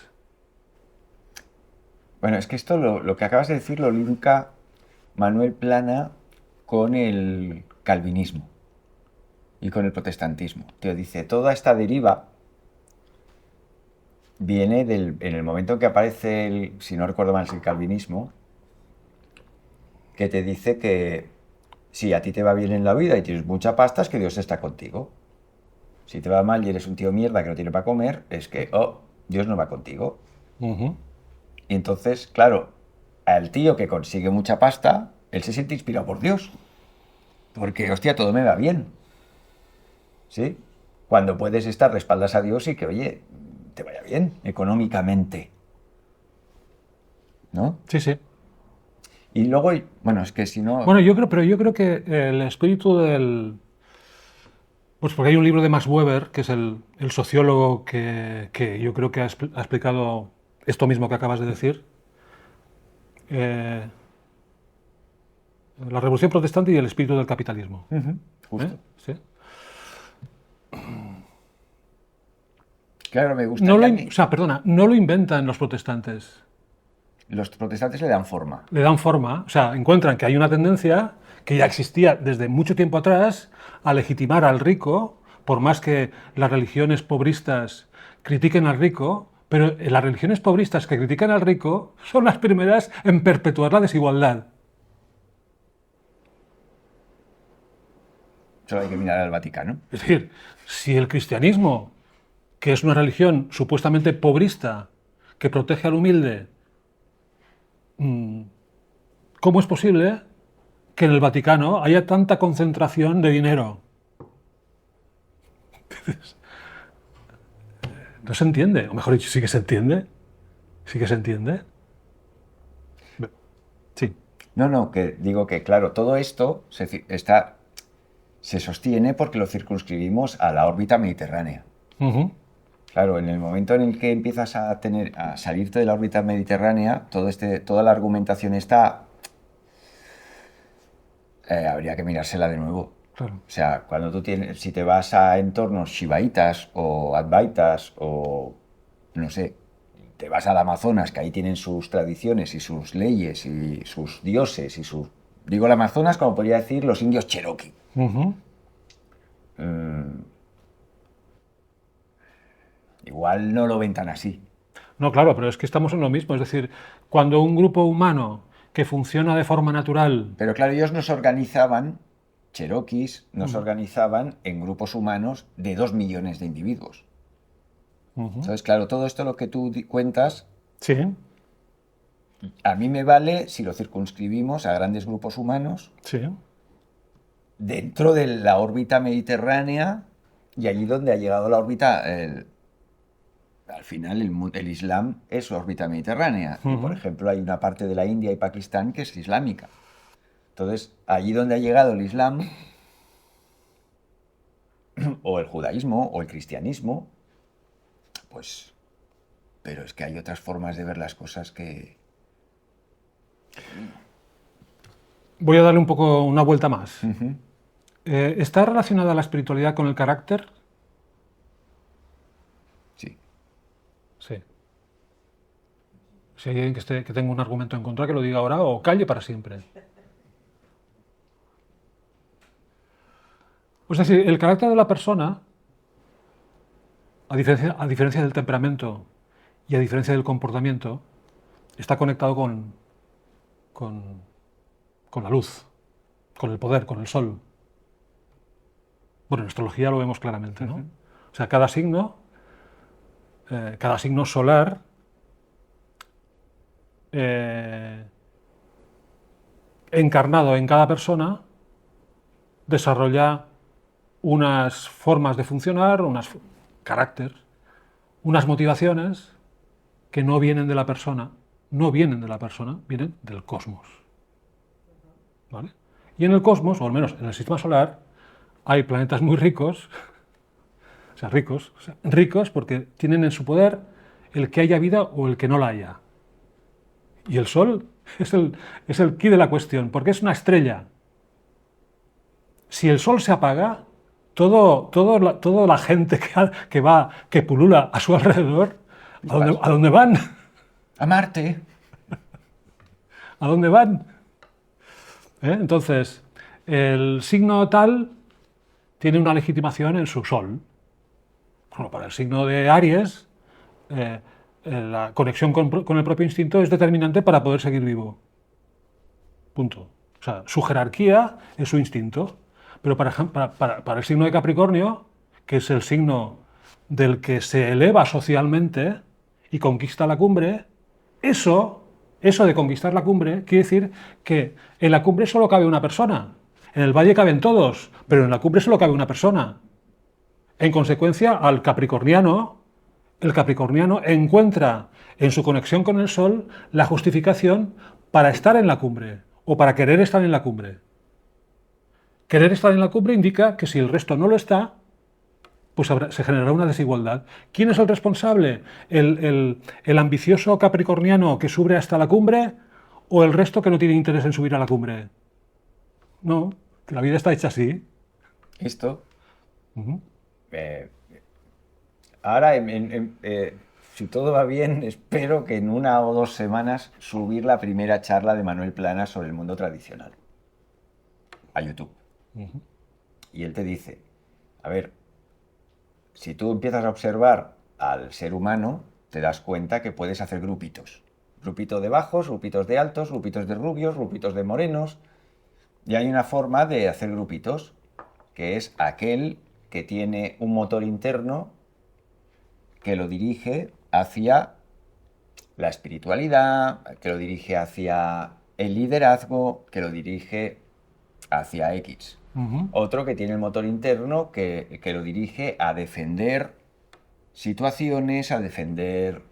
S1: Bueno, es que esto lo que acabas de decir lo linka Manuel Plana con el calvinismo y con el protestantismo. Te dice, toda esta deriva viene en el momento en que aparece, si no recuerdo mal, es el calvinismo, que te dice que si a ti te va bien en la vida y tienes mucha pasta, es que Dios está contigo. Si te va mal y eres un tío mierda que no tiene para comer, es que, Dios no va contigo.
S2: Ujú.
S1: Y entonces, claro, al tío que consigue mucha pasta, él se siente inspirado por Dios. Porque, hostia, todo me va bien. ¿Sí? Cuando puedes estar, respaldas a Dios y que, oye, te vaya bien económicamente. ¿No?
S2: Sí, sí.
S1: Y luego, bueno, es que si no...
S2: Bueno, yo creo que el espíritu del... Pues porque hay un libro de Max Weber, que es el sociólogo que yo creo que ha explicado esto mismo que acabas de decir. La Revolución Protestante y el espíritu del capitalismo.
S1: Ujú, justo.
S2: Sí.
S1: Claro, me gusta.
S2: No o sea, perdona, no lo inventan los protestantes.
S1: Los protestantes le dan forma.
S2: Le dan forma, o sea, encuentran que hay una tendencia que ya existía desde mucho tiempo atrás a legitimar al rico, por más que las religiones pobristas critiquen al rico, pero las religiones pobristas que critican al rico son las primeras en perpetuar la desigualdad.
S1: Solo hay que mirar al Vaticano.
S2: Es decir, si el cristianismo, que es una religión supuestamente pobrista, que protege al humilde, ¿cómo es posible que en el Vaticano haya tanta concentración de dinero? No se entiende, o mejor dicho, sí que se entiende. Sí que se entiende. Sí.
S1: No, que digo que, claro, todo esto se sostiene porque lo circunscribimos a la órbita mediterránea.
S2: Ujú.
S1: Claro, en el momento en el que empiezas a salirte de la órbita mediterránea, toda la argumentación está, habría que mirársela de nuevo.
S2: Claro.
S1: O sea, cuando si te vas a entornos shivaitas o advaitas o, no sé, te vas al Amazonas, que ahí tienen sus tradiciones y sus leyes y sus dioses y sus... Digo el Amazonas como podría decir los indios Cherokee.
S2: Ujú.
S1: Igual no lo ven tan así.
S2: No, claro, pero es que estamos en lo mismo. Es decir, cuando un grupo humano que funciona de forma natural.
S1: Pero claro, ellos nos organizaban, Cherokees, nos organizaban en grupos humanos de 2 millones de individuos.
S2: Ujú.
S1: Entonces, claro, todo esto lo que tú cuentas,
S2: Sí,
S1: a mí me vale si lo circunscribimos a grandes grupos humanos
S2: sí.
S1: dentro de la órbita mediterránea y allí donde ha llegado la órbita, al final el Islam es órbita mediterránea. Y por ejemplo hay una parte de la India y Pakistán que es islámica. Entonces, allí donde ha llegado el Islam, o el judaísmo, o el cristianismo, pues... Pero es que hay otras formas de ver las cosas que...
S2: Voy a darle un poco una vuelta más.
S1: Ujú.
S2: ¿Está relacionada la espiritualidad con el carácter?
S1: Sí.
S2: Sí. Si hay alguien que tenga un argumento en contra, que lo diga ahora o calle para siempre. Es decir, el carácter de la persona, a diferencia del temperamento y a diferencia del comportamiento, está conectado con la luz, con el poder, con el sol. Bueno, en astrología lo vemos claramente, ¿no? O sea, cada signo solar encarnado en cada persona desarrolla unas formas de funcionar, unos caracteres, unas motivaciones que no vienen de la persona, vienen del cosmos. ¿Vale? Y en el cosmos, o al menos en el sistema solar, hay planetas muy ricos, ricos porque tienen en su poder el que haya vida o el que no la haya. Y el Sol es el quid de la cuestión, porque es una estrella. Si el Sol se apaga, toda la gente que pulula a su alrededor, ¿a dónde van?
S1: A Marte.
S2: ¿A dónde van? Entonces, el signo tal tiene una legitimación en su Sol. Bueno, para el signo de Aries, la conexión con el propio instinto es determinante para poder seguir vivo. Punto. O sea, su jerarquía es su instinto. Pero para el signo de Capricornio, que es el signo del que se eleva socialmente y conquista la cumbre, eso de conquistar la cumbre quiere decir que en la cumbre solo cabe una persona. En el valle caben todos, pero en la cumbre solo cabe una persona. En consecuencia, el capricorniano encuentra en su conexión con el Sol la justificación para estar en la cumbre o para querer estar en la cumbre. Querer estar en la cumbre indica que si el resto no lo está, pues se generará una desigualdad. ¿Quién es el responsable? ¿El ambicioso capricorniano que sube hasta la cumbre o el resto que no tiene interés en subir a la cumbre? No, que la vida está hecha así.
S1: Esto.
S2: Uh-huh.
S1: Ahora, si todo va bien, espero que en 1 o 2 semanas subir la primera charla de Manuel Planas sobre el mundo tradicional a YouTube.
S2: Uh-huh.
S1: Y él te dice, a ver, si tú empiezas a observar al ser humano, te das cuenta que puedes hacer grupitos. Grupitos de bajos, grupitos de altos, grupitos de rubios, grupitos de morenos. Y hay una forma de hacer grupitos, que es aquel que tiene un motor interno que lo dirige hacia la espiritualidad, que lo dirige hacia el liderazgo, que lo dirige hacia X.
S2: Uh-huh.
S1: Otro que tiene el motor interno que lo dirige a defender situaciones, a defender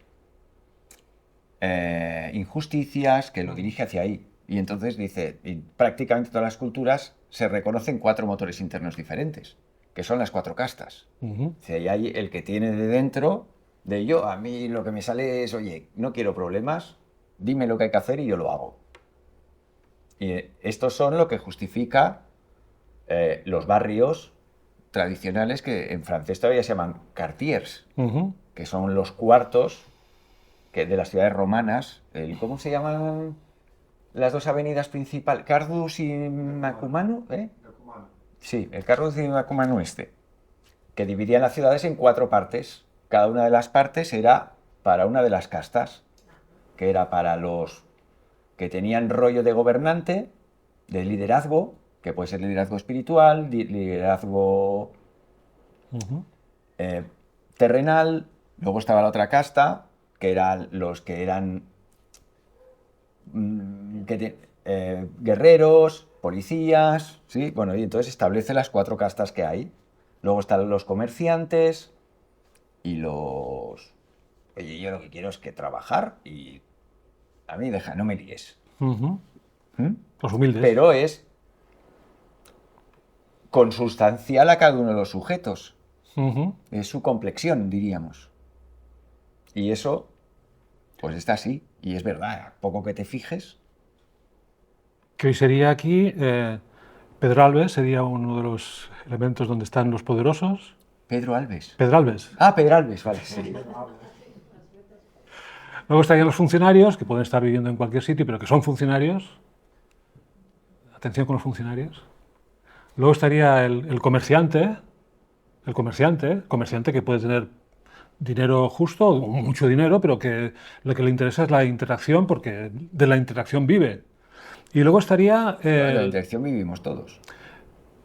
S1: injusticias, que lo dirige hacia ahí. Y entonces dice, prácticamente todas las culturas se reconocen 4 motores internos diferentes, que son las 4 castas.
S2: Uh-huh.
S1: Si hay el que tiene de dentro, de yo, a mí lo que me sale es, oye, no quiero problemas, dime lo que hay que hacer y yo lo hago. Y estos son lo que justifica los barrios tradicionales que en francés todavía se llaman quartiers,
S2: Uh-huh.
S1: que son los cuartos de las ciudades romanas. ¿Cómo se llaman las 2 avenidas principales? Cardus y Macumano, ¿eh? Sí, el Cardus y Macumano que dividían las ciudades en 4 partes. Cada una de las partes era para una de las castas, que era para los que tenían rollo de gobernante, de liderazgo, que puede ser liderazgo espiritual, liderazgo
S2: Uh-huh.
S1: terrenal. Luego estaba la otra casta, que eran los que eran guerreros, policías, ¿sí? Bueno, y entonces establece las 4 castas que hay. Luego están los comerciantes y los... Oye, yo lo que quiero es que trabajar y a mí no me líes.
S2: Uh-huh.
S1: ¿Mm?
S2: Los humildes.
S1: Pero es consustancial a cada uno de los sujetos.
S2: Uh-huh.
S1: Es su complexión, diríamos. Y eso, pues está así. Y es verdad, a poco que te fijes.
S2: Que hoy sería aquí, Pedro Alves sería uno de los elementos donde están los poderosos.
S1: Pedro Alves.
S2: Pedralbes.
S1: Ah, Pedralbes, vale. Sí.
S2: Luego estarían los funcionarios, que pueden estar viviendo en cualquier sitio, pero que son funcionarios. Atención con los funcionarios. Luego estaría el comerciante, que puede tener dinero justo, o mucho dinero, pero que lo que le interesa es la interacción, porque de la interacción vive. Y luego estaría...
S1: En la interacción vivimos todos.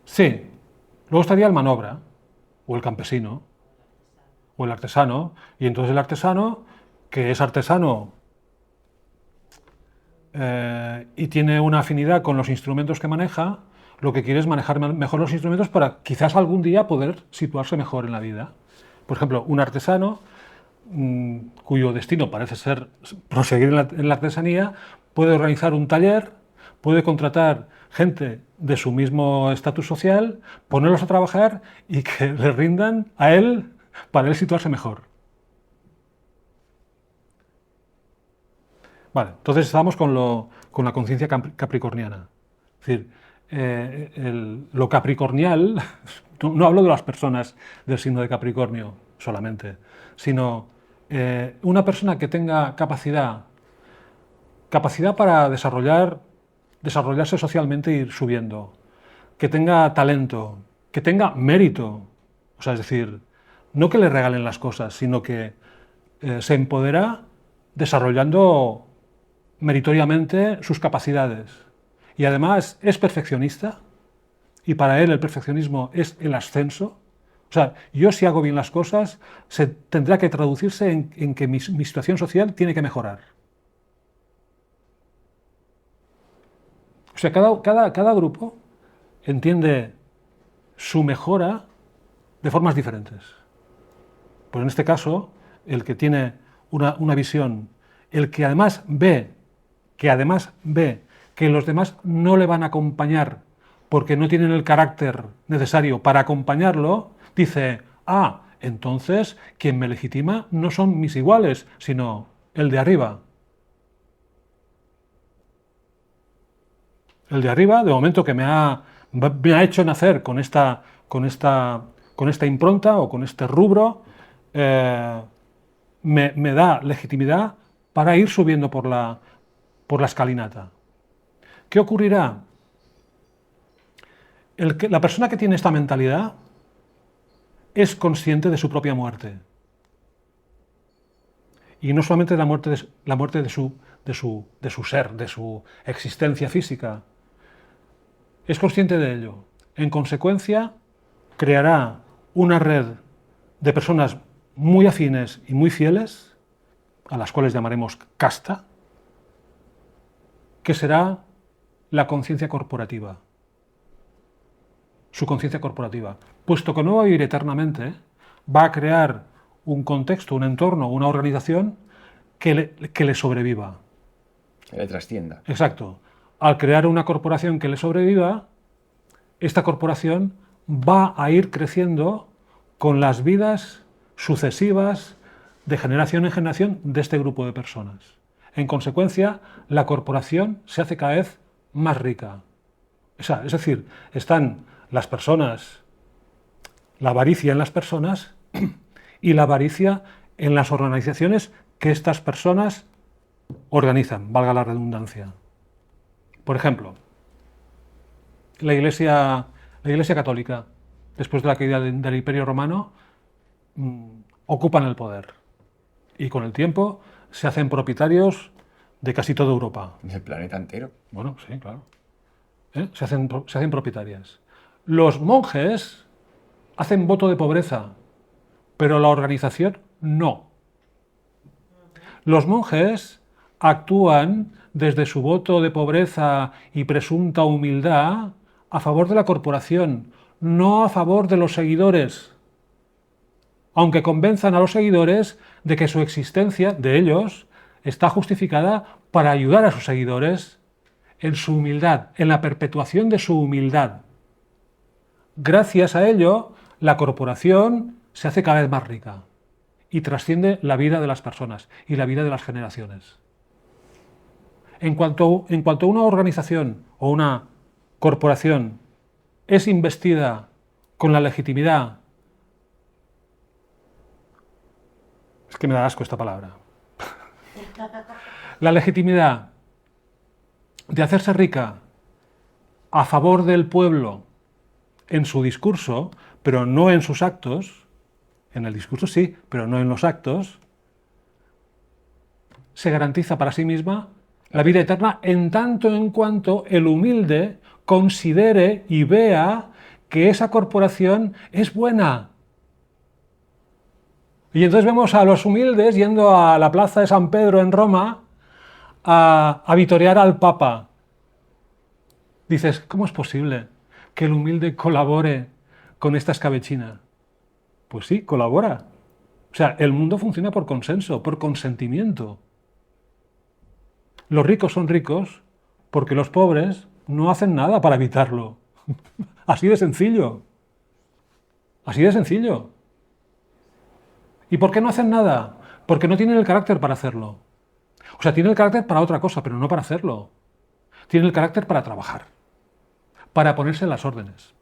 S2: Sí. Luego estaría el manobra, o el campesino, o el artesano. Y entonces el artesano, que es artesano y tiene una afinidad con los instrumentos que maneja, lo que quiere es manejar mejor los instrumentos para quizás algún día poder situarse mejor en la vida. Por ejemplo, un artesano cuyo destino parece ser proseguir en la artesanía, puede organizar un taller, puede contratar gente de su mismo estatus social, ponerlos a trabajar y que le rindan a él para él situarse mejor. Vale, entonces estamos con la conciencia capricorniana. Es decir, lo capricornial, no hablo de las personas del signo de Capricornio solamente, sino una persona que tenga capacidad para desarrollarse socialmente e ir subiendo, que tenga talento, que tenga mérito, o sea, es decir, no que le regalen las cosas, sino que se empodera desarrollando meritoriamente sus capacidades. Y además es perfeccionista, y para él el perfeccionismo es el ascenso. O sea, yo si hago bien las cosas, tendrá que traducirse en que mi situación social tiene que mejorar. O sea, cada grupo entiende su mejora de formas diferentes. Pues en este caso, el que tiene una visión, el que además ve que los demás no le van a acompañar porque no tienen el carácter necesario para acompañarlo, dice, entonces quien me legitima no son mis iguales, sino el de arriba. El de arriba, de momento que me ha hecho nacer con esta impronta o con este rubro, me da legitimidad para ir subiendo por la escalinata. ¿Qué ocurrirá? La persona que tiene esta mentalidad es consciente de su propia muerte. Y no solamente la muerte de su ser, de su existencia física. Es consciente de ello. En consecuencia, creará una red de personas muy afines y muy fieles, a las cuales llamaremos casta, que será la conciencia corporativa. Su conciencia corporativa. Puesto que no va a vivir eternamente, va a crear un contexto, un entorno, una organización que le sobreviva.
S1: Que le trascienda.
S2: Exacto. Al crear una corporación que le sobreviva, esta corporación va a ir creciendo con las vidas sucesivas de generación en generación de este grupo de personas. En consecuencia, la corporación se hace cada vez más rica. Es decir, están las personas, la avaricia en las personas y la avaricia en las organizaciones que estas personas organizan, valga la redundancia. Por ejemplo, la Iglesia Católica, después de la caída del Imperio Romano, ocupan el poder y con el tiempo se hacen propietarios de casi toda Europa.
S1: Del planeta entero.
S2: Bueno, sí, claro. Se hacen propietarias. Los monjes hacen voto de pobreza, pero la organización no. Los monjes actúan desde su voto de pobreza y presunta humildad a favor de la corporación, no a favor de los seguidores. Aunque convenzan a los seguidores de que su existencia, de ellos, está justificada para ayudar a sus seguidores en su humildad, en la perpetuación de su humildad. Gracias a ello, la corporación se hace cada vez más rica y trasciende la vida de las personas y la vida de las generaciones. En cuanto una organización o una corporación es investida con la legitimidad, es que me da asco esta palabra, la legitimidad de hacerse rica a favor del pueblo en su discurso, pero no en sus actos, en el discurso sí, pero no en los actos, se garantiza para sí misma la vida eterna en tanto en cuanto el humilde considere y vea que esa corporación es buena. Y entonces vemos a los humildes yendo a la plaza de San Pedro en Roma a vitorear al Papa. Dices, ¿cómo es posible que el humilde colabore con esta escabechina? Pues sí, colabora. O sea, el mundo funciona por consenso, por consentimiento. Los ricos son ricos porque los pobres no hacen nada para evitarlo. Así de sencillo. Así de sencillo. ¿Y por qué no hacen nada? Porque no tienen el carácter para hacerlo. O sea, tienen el carácter para otra cosa, pero no para hacerlo. Tienen el carácter para trabajar, para ponerse en las órdenes.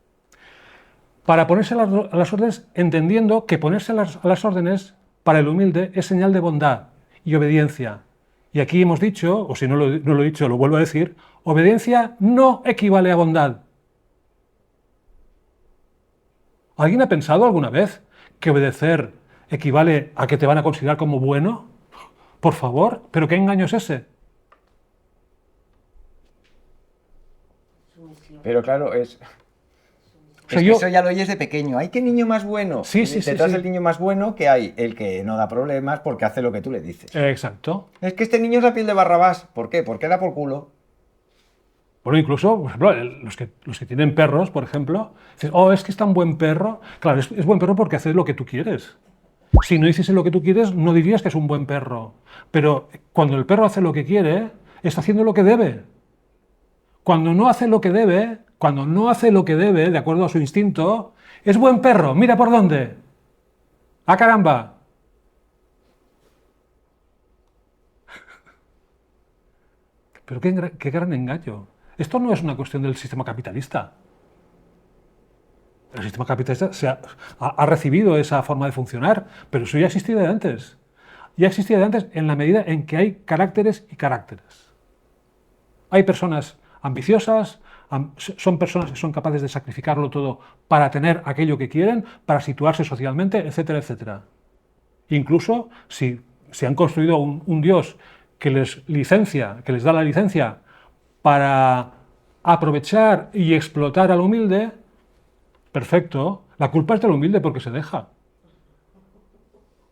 S2: Para ponerse a las órdenes, entendiendo que ponerse a las órdenes para el humilde es señal de bondad y obediencia. Y aquí hemos dicho, o si no lo he dicho, lo vuelvo a decir, obediencia no equivale a bondad. ¿Alguien ha pensado alguna vez que obedecer equivale a que te van a considerar como bueno? Por favor, ¿pero qué engaño es ese?
S1: Pero claro, es
S2: sea,
S1: que
S2: yo-
S1: eso ya lo oyes de pequeño. ¡Ay, qué niño más bueno!
S2: Sí,
S1: Y
S2: sí, sí,
S1: detrás
S2: sí.
S1: del niño más bueno que hay el que no da problemas porque hace lo que tú le dices.
S2: Exacto.
S1: Es que este niño es la piel de Barrabás. ¿Por qué? Porque da por culo.
S2: Bueno, incluso, por ejemplo, los que tienen perros, por ejemplo, dicen, oh, es que es tan buen perro. Claro, es buen perro porque hace lo que tú quieres. Si no hiciese lo que tú quieres, no dirías que es un buen perro. Pero cuando el perro hace lo que quiere, está haciendo lo que debe. Cuando no hace lo que debe, cuando no hace lo que debe, de acuerdo a su instinto, es buen perro. Mira por dónde. ¡Ah, caramba! Pero qué gran engaño. Esto no es una cuestión del sistema capitalista. El sistema capitalista ha recibido esa forma de funcionar, pero eso ya existía de antes. Ya existía de antes en la medida en que hay caracteres y caracteres. Hay personas ambiciosas, son personas que son capaces de sacrificarlo todo para tener aquello que quieren, para situarse socialmente, etcétera, etcétera. Incluso si se han construido un dios que les licencia, que les da la licencia para aprovechar y explotar al humilde, perfecto, la culpa es del humilde porque se deja.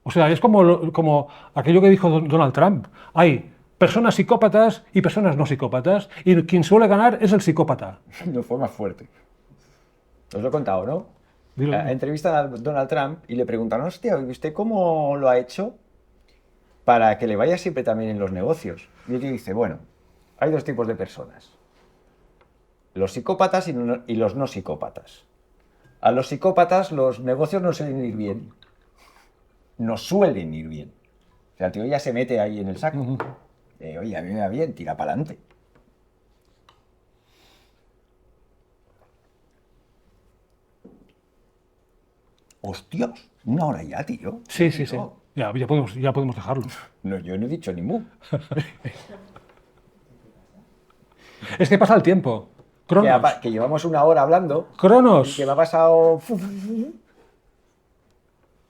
S2: O sea, es como aquello que dijo Donald Trump. Hay personas psicópatas y personas no psicópatas, y quien suele ganar es el psicópata.
S1: No fue más fuerte. Os lo he contado, ¿no?
S2: Dilo.
S1: Entrevistan a Donald Trump y le preguntan, hostia, ¿y usted cómo lo ha hecho para que le vaya siempre también en los negocios? Y él dice, bueno, hay dos tipos de personas. Los psicópatas y los no psicópatas. A los psicópatas los negocios no suelen ir bien. No suelen ir bien. O sea, el tío ya se mete ahí en el saco. Oye, a mí me va bien, tira para adelante. Hostias, una hora ya, tío.
S2: Sí, sí, sí. Ya podemos dejarlo.
S1: No, yo no he dicho ni mu.
S2: Es que pasa el tiempo. Cronos.
S1: Que llevamos una hora hablando.
S2: Cronos.
S1: Y que me ha pasado...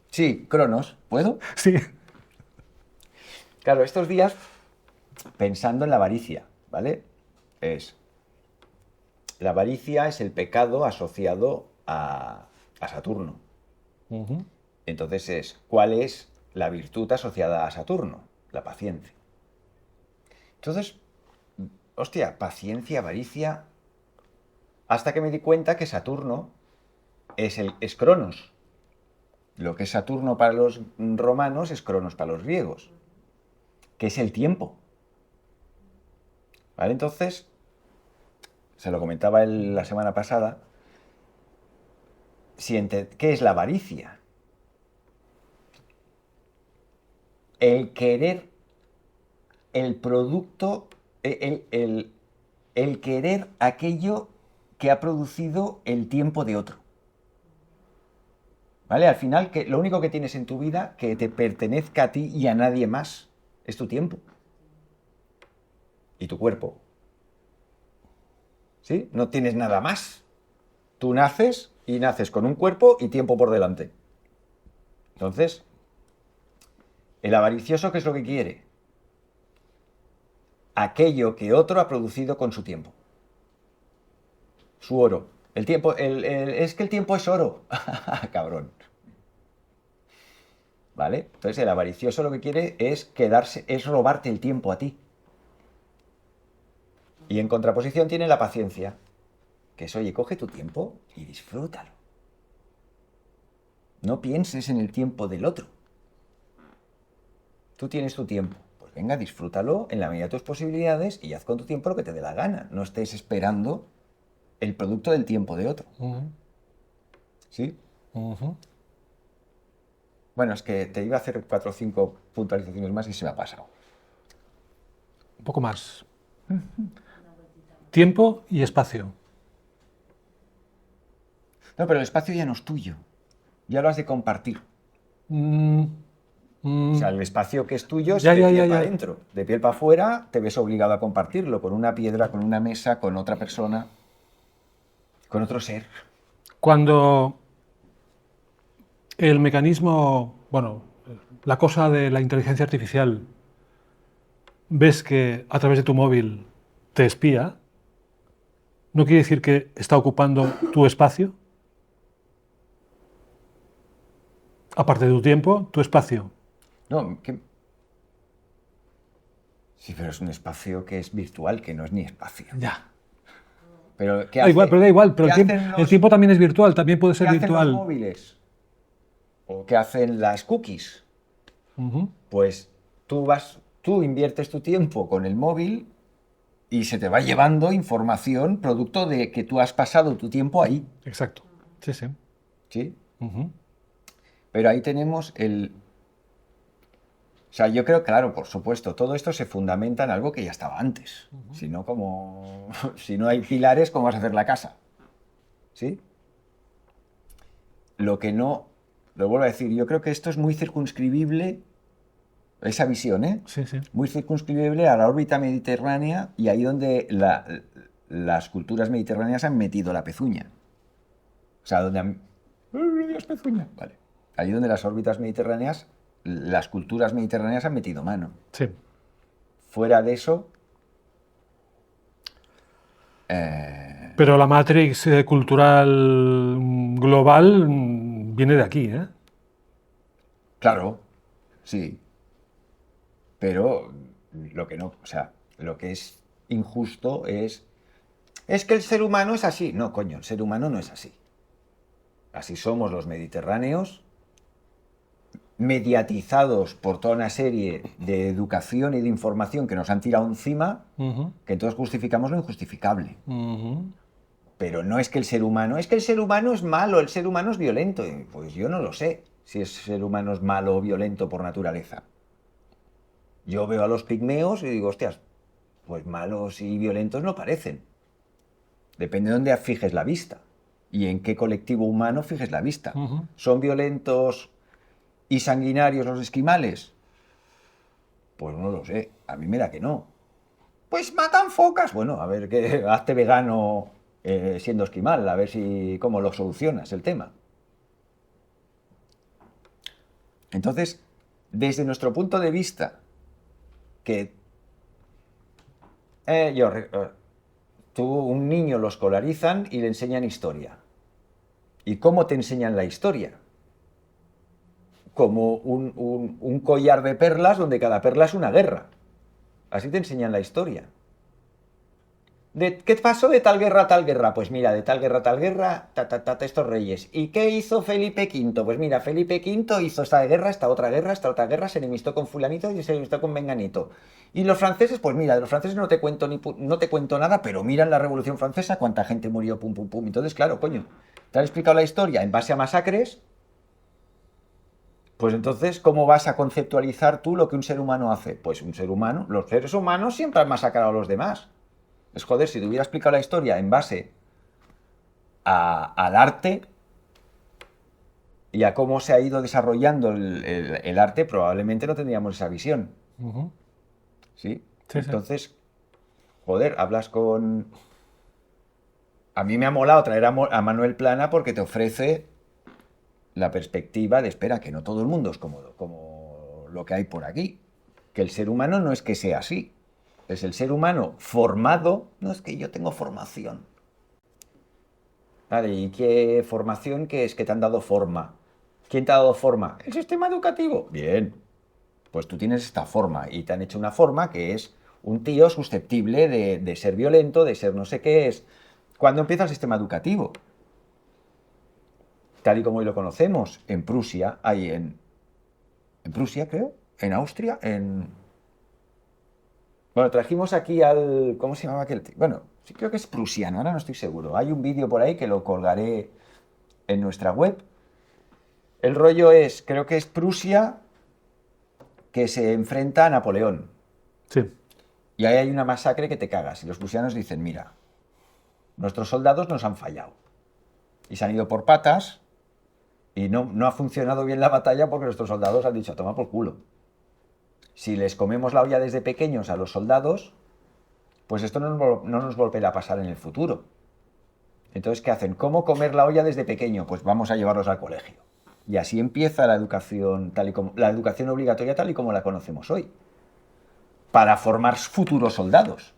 S1: Sí, Cronos. ¿Puedo?
S2: Sí.
S1: Claro, estos días, pensando en la avaricia, ¿vale? La avaricia es el pecado asociado a Saturno. Entonces ¿cuál es la virtud asociada a Saturno? La paciencia. Entonces, hostia, paciencia, avaricia, hasta que me di cuenta que Saturno es Cronos. Lo que es Saturno para los romanos es Cronos para los griegos, que es el tiempo. ¿Vale? Entonces, se lo comentaba él la semana pasada, ¿qué es la avaricia? El querer el producto, el querer aquello que ha producido el tiempo de otro. ¿Vale? Al final, lo único que tienes en tu vida que te pertenezca a ti y a nadie más es tu tiempo. Y tu cuerpo. ¿Sí? No tienes nada más. Tú naces y naces con un cuerpo y tiempo por delante. Entonces, el avaricioso, ¿qué es lo que quiere? Aquello que otro ha producido con su tiempo. Su oro. El tiempo, es que el tiempo es oro. Cabrón. ¿Vale? Entonces el avaricioso lo que quiere es es robarte el tiempo a ti. Y en contraposición tiene la paciencia, que es, oye, coge tu tiempo y disfrútalo. No pienses en el tiempo del otro. Tú tienes tu tiempo. Pues venga, disfrútalo en la medida de tus posibilidades y haz con tu tiempo lo que te dé la gana. No estés esperando el producto del tiempo de otro. ¿Sí? Bueno, es que te iba a hacer 4 o 5 puntualizaciones más y se me ha pasado.
S2: Un poco más. Tiempo y espacio.
S1: No, pero el espacio ya no es tuyo. Ya lo has de compartir. O sea, el espacio que es tuyo es de piel para adentro. De piel para afuera te ves obligado a compartirlo con una piedra, con una mesa, con otra persona, con otro ser.
S2: Cuando el mecanismo, bueno, la cosa de la inteligencia artificial, ves que a través de tu móvil te espía, ¿no quiere decir que está ocupando tu espacio? Aparte de tu tiempo, tu espacio.
S1: No, sí, pero es un espacio que es virtual, que no es ni espacio.
S2: Ya.
S1: Pero, ¿qué
S2: Da igual,
S1: hace?
S2: pero da igual, pero
S1: ¿Qué
S2: el
S1: hacen
S2: el tiempo también es virtual, también puede
S1: qué
S2: ser
S1: hacen los
S2: virtual.
S1: móviles? ¿O qué hacen las cookies?
S2: Ujú.
S1: Pues tú inviertes tu tiempo con el móvil y se te va llevando información producto de que tú has pasado tu tiempo ahí,
S2: Exacto. Sí, sí.
S1: ¿sí?
S2: Ujú.
S1: Pero ahí tenemos o sea, yo creo, claro, por supuesto, todo esto se fundamenta en algo que ya estaba antes. Si no, si no hay pilares, ¿cómo vas a hacer la casa? ¿Sí? Lo que no, lo vuelvo a decir, yo creo que esto es muy circunscribible, esa visión, ¿eh?
S2: Sí, sí.
S1: Muy circunscribible a la órbita mediterránea y ahí donde las culturas mediterráneas han metido la pezuña. O sea, donde han... ¡Ay, Dios, pezuña! Vale. Ahí donde las órbitas mediterráneas, las culturas mediterráneas han metido mano.
S2: Sí.
S1: Fuera de eso...
S2: Pero la matrix cultural global viene de aquí, ¿eh?
S1: Claro, sí. Pero lo que no, o sea, lo que es injusto es que el ser humano es así. No, coño, el ser humano no es así. Así somos los mediterráneos, mediatizados por toda una serie de educación y de información que nos han tirado encima,
S2: Ujú,
S1: que entonces justificamos lo injustificable.
S2: ujú.
S1: Pero no es que el ser humano, es que el ser humano es malo, el ser humano es violento. Y pues yo no lo sé si el ser humano es malo o violento por naturaleza. Yo veo a los pigmeos y digo, hostias, pues malos y violentos no parecen. Depende de dónde fijes la vista y en qué colectivo humano fijes la vista.
S2: Ujú.
S1: ¿Son violentos y sanguinarios los esquimales? Pues no lo sé, a mí me da que no. Pues matan focas. Bueno, a ver, hazte vegano siendo esquimal, a ver si cómo lo solucionas el tema. Entonces, desde nuestro punto de vista, que un niño lo escolarizan y le enseñan historia. ¿Y cómo te enseñan la historia? Como un collar de perlas donde cada perla es una guerra. Así te enseñan la historia. ¿Qué pasó de tal guerra a tal guerra? Pues mira, de tal guerra a tal guerra, estos reyes. ¿Y qué hizo Felipe V? Pues mira, Felipe V hizo esta guerra, esta otra guerra, se enemistó con fulanito y se enemistó con menganito. Y los franceses, pues mira, de los franceses no te cuento no te cuento nada, pero mira en la Revolución Francesa cuánta gente murió, pum, pum, pum. Entonces, claro, coño, te han explicado la historia en base a masacres, pues entonces, ¿cómo vas a conceptualizar tú lo que un ser humano hace? Pues un ser humano, los seres humanos siempre han masacrado a los demás. Es joder, si te hubiera explicado la historia en base al arte y a cómo se ha ido desarrollando el arte, probablemente no tendríamos esa visión.
S2: Ujú.
S1: ¿Sí?
S2: Sí, sí.
S1: Entonces, joder, hablas con... A mí me ha molado traer a Manuel Plana porque te ofrece la perspectiva de, espera, que no todo el mundo es como lo que hay por aquí. Que el ser humano no es que sea así. Es el ser humano formado, no es que yo tengo formación. Vale, ¿y qué formación qué es? Que te han dado forma. ¿Quién te ha dado forma? El sistema educativo. Bien, pues tú tienes esta forma y te han hecho una forma que es un tío susceptible de ser violento, de ser no sé qué es. ¿Cuándo empieza el sistema educativo? Tal y como hoy lo conocemos, en Prusia, en Prusia creo, en Austria, Bueno, trajimos aquí ¿cómo se llamaba aquel tío? Bueno, sí creo que es prusiano, ahora no estoy seguro. Hay un vídeo por ahí que lo colgaré en nuestra web. El rollo es, creo que es Prusia que se enfrenta a Napoleón.
S2: Sí.
S1: Y ahí hay una masacre que te cagas. Y los prusianos dicen, mira, nuestros soldados nos han fallado. Y se han ido por patas y no ha funcionado bien la batalla porque nuestros soldados han dicho, toma por culo. Si les comemos la olla desde pequeños a los soldados, pues esto no nos volverá a pasar en el futuro. Entonces, ¿qué hacen? ¿Cómo comer la olla desde pequeño? Pues vamos a llevarlos al colegio. Y así empieza la educación, la educación obligatoria tal y como la conocemos hoy, para formar futuros soldados.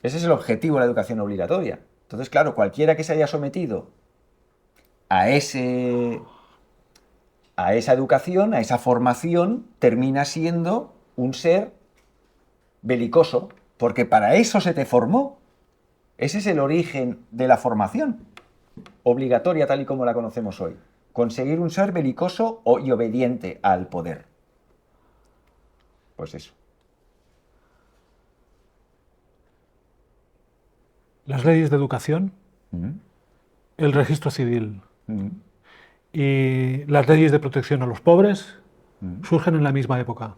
S1: Ese es el objetivo de la educación obligatoria. Entonces, claro, cualquiera que se haya sometido a esa educación, a esa formación, termina siendo un ser belicoso, porque para eso se te formó. Ese es el origen de la formación obligatoria tal y como la conocemos hoy. Conseguir un ser belicoso y obediente al poder. Pues eso.
S2: Las leyes de educación,
S1: Mm,
S2: el registro civil
S1: mm,
S2: y las leyes de protección a los pobres
S1: mm.
S2: surgen en la misma época.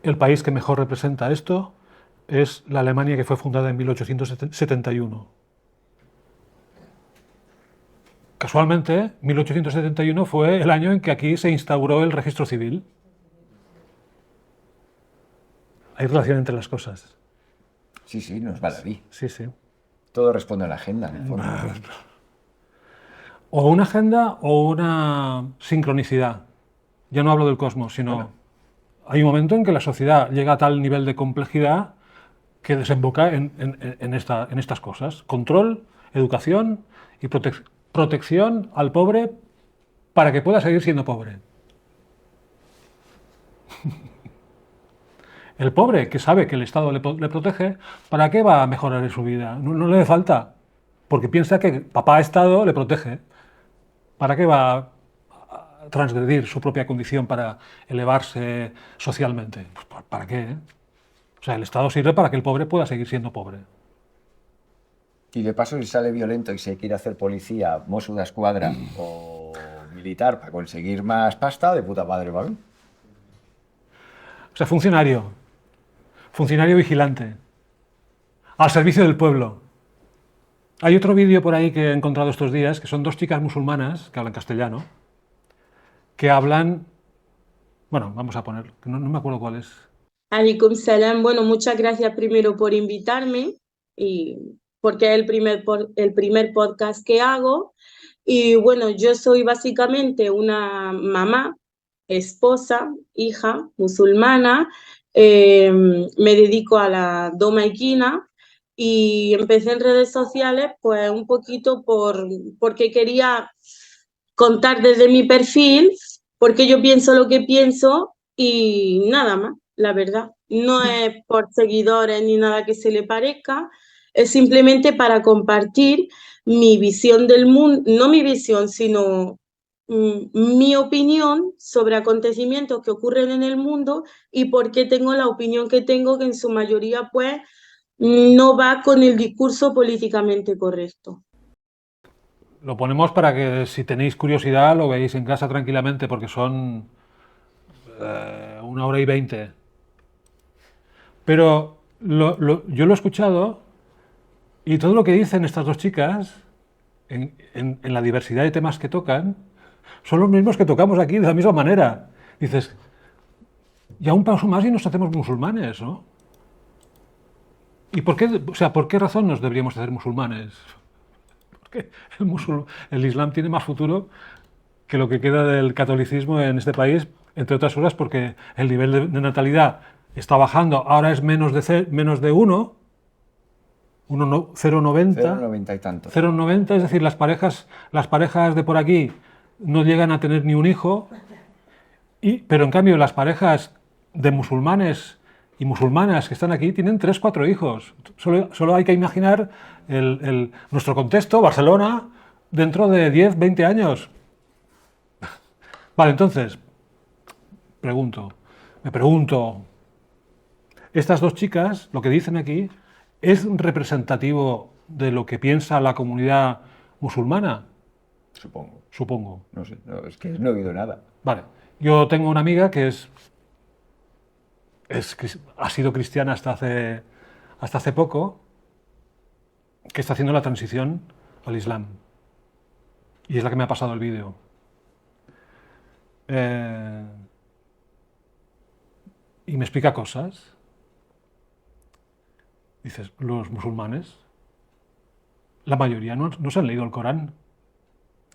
S2: El país que mejor representa esto es la Alemania, que fue fundada en 1871. Casualmente, 1871 fue el año en que aquí se instauró el registro civil. Hay relación entre las cosas.
S1: Sí, sí, nos baladí.
S2: Sí, sí.
S1: Todo responde a la agenda, en el fondo.
S2: O una agenda o una sincronicidad. Ya no hablo del cosmos, sino
S1: Bueno.
S2: hay un momento en que la sociedad llega a tal nivel de complejidad que desemboca en estas cosas. Control, educación y protección al pobre para que pueda seguir siendo pobre. El pobre, que sabe que el Estado le protege, ¿para qué va a mejorar en su vida? No, no le hace falta, porque piensa que papá Estado le protege. ¿Para qué va a transgredir su propia condición para elevarse socialmente? Pues, ¿para qué? O sea, el Estado sirve para que el pobre pueda seguir siendo pobre.
S1: Y de paso, si sale violento y se quiere hacer policía, Mossos d'Esquadra o militar para conseguir más pasta, de puta madre, ¿vale?
S2: O sea, funcionario vigilante, al servicio del pueblo. Hay otro vídeo por ahí que he encontrado estos días, que son dos chicas musulmanas que hablan castellano, que hablan, bueno, vamos a ponerlo, que no me acuerdo cuál es.
S4: Alaikum salam. Bueno, muchas gracias primero por invitarme y porque es el primer podcast que hago. Y bueno, yo soy básicamente una mamá, esposa, hija musulmana. Me dedico a la doma equina y empecé en redes sociales pues un poquito porque quería contar desde mi perfil, porque yo pienso lo que pienso y nada más, la verdad. No es por seguidores ni nada que se le parezca, es simplemente para compartir mi visión del mundo, no mi visión, sino mi opinión sobre acontecimientos que ocurren en el mundo y por qué tengo la opinión que tengo, que en su mayoría pues no va con el discurso políticamente correcto.
S2: Lo ponemos para que si tenéis curiosidad lo veáis en casa tranquilamente, porque son 1 hora y 20. Pero yo lo he escuchado y todo lo que dicen estas dos chicas, en la diversidad de temas que tocan, son los mismos que tocamos aquí de la misma manera. Dices, y a un paso más y nos hacemos musulmanes, ¿no? ¿Y por qué, o sea, por qué razón nos deberíamos hacer musulmanes? Porque el Islam tiene más futuro que lo que queda del catolicismo en este país, entre otras cosas porque el nivel de natalidad está bajando, ahora es menos de 1, 0,90,
S1: 0,90 y tanto.
S2: 0,90, es decir, las parejas de por aquí no llegan a tener ni un hijo, pero en cambio las parejas de musulmanes y musulmanas que están aquí tienen 3, 4 hijos. Solo hay que imaginar nuestro contexto, Barcelona, dentro de 10, 20 años. Vale, entonces, me pregunto, estas dos chicas, lo que dicen aquí, ¿es representativo de lo que piensa la comunidad musulmana?
S1: Supongo.
S2: Supongo.
S1: No sé, no, es que no he oído nada.
S2: Vale, yo tengo una amiga que ha sido cristiana hasta hace poco, que está haciendo la transición al Islam. Y es la que me ha pasado el vídeo. Y me explica cosas. Dices, los musulmanes la mayoría no se han leído el Corán,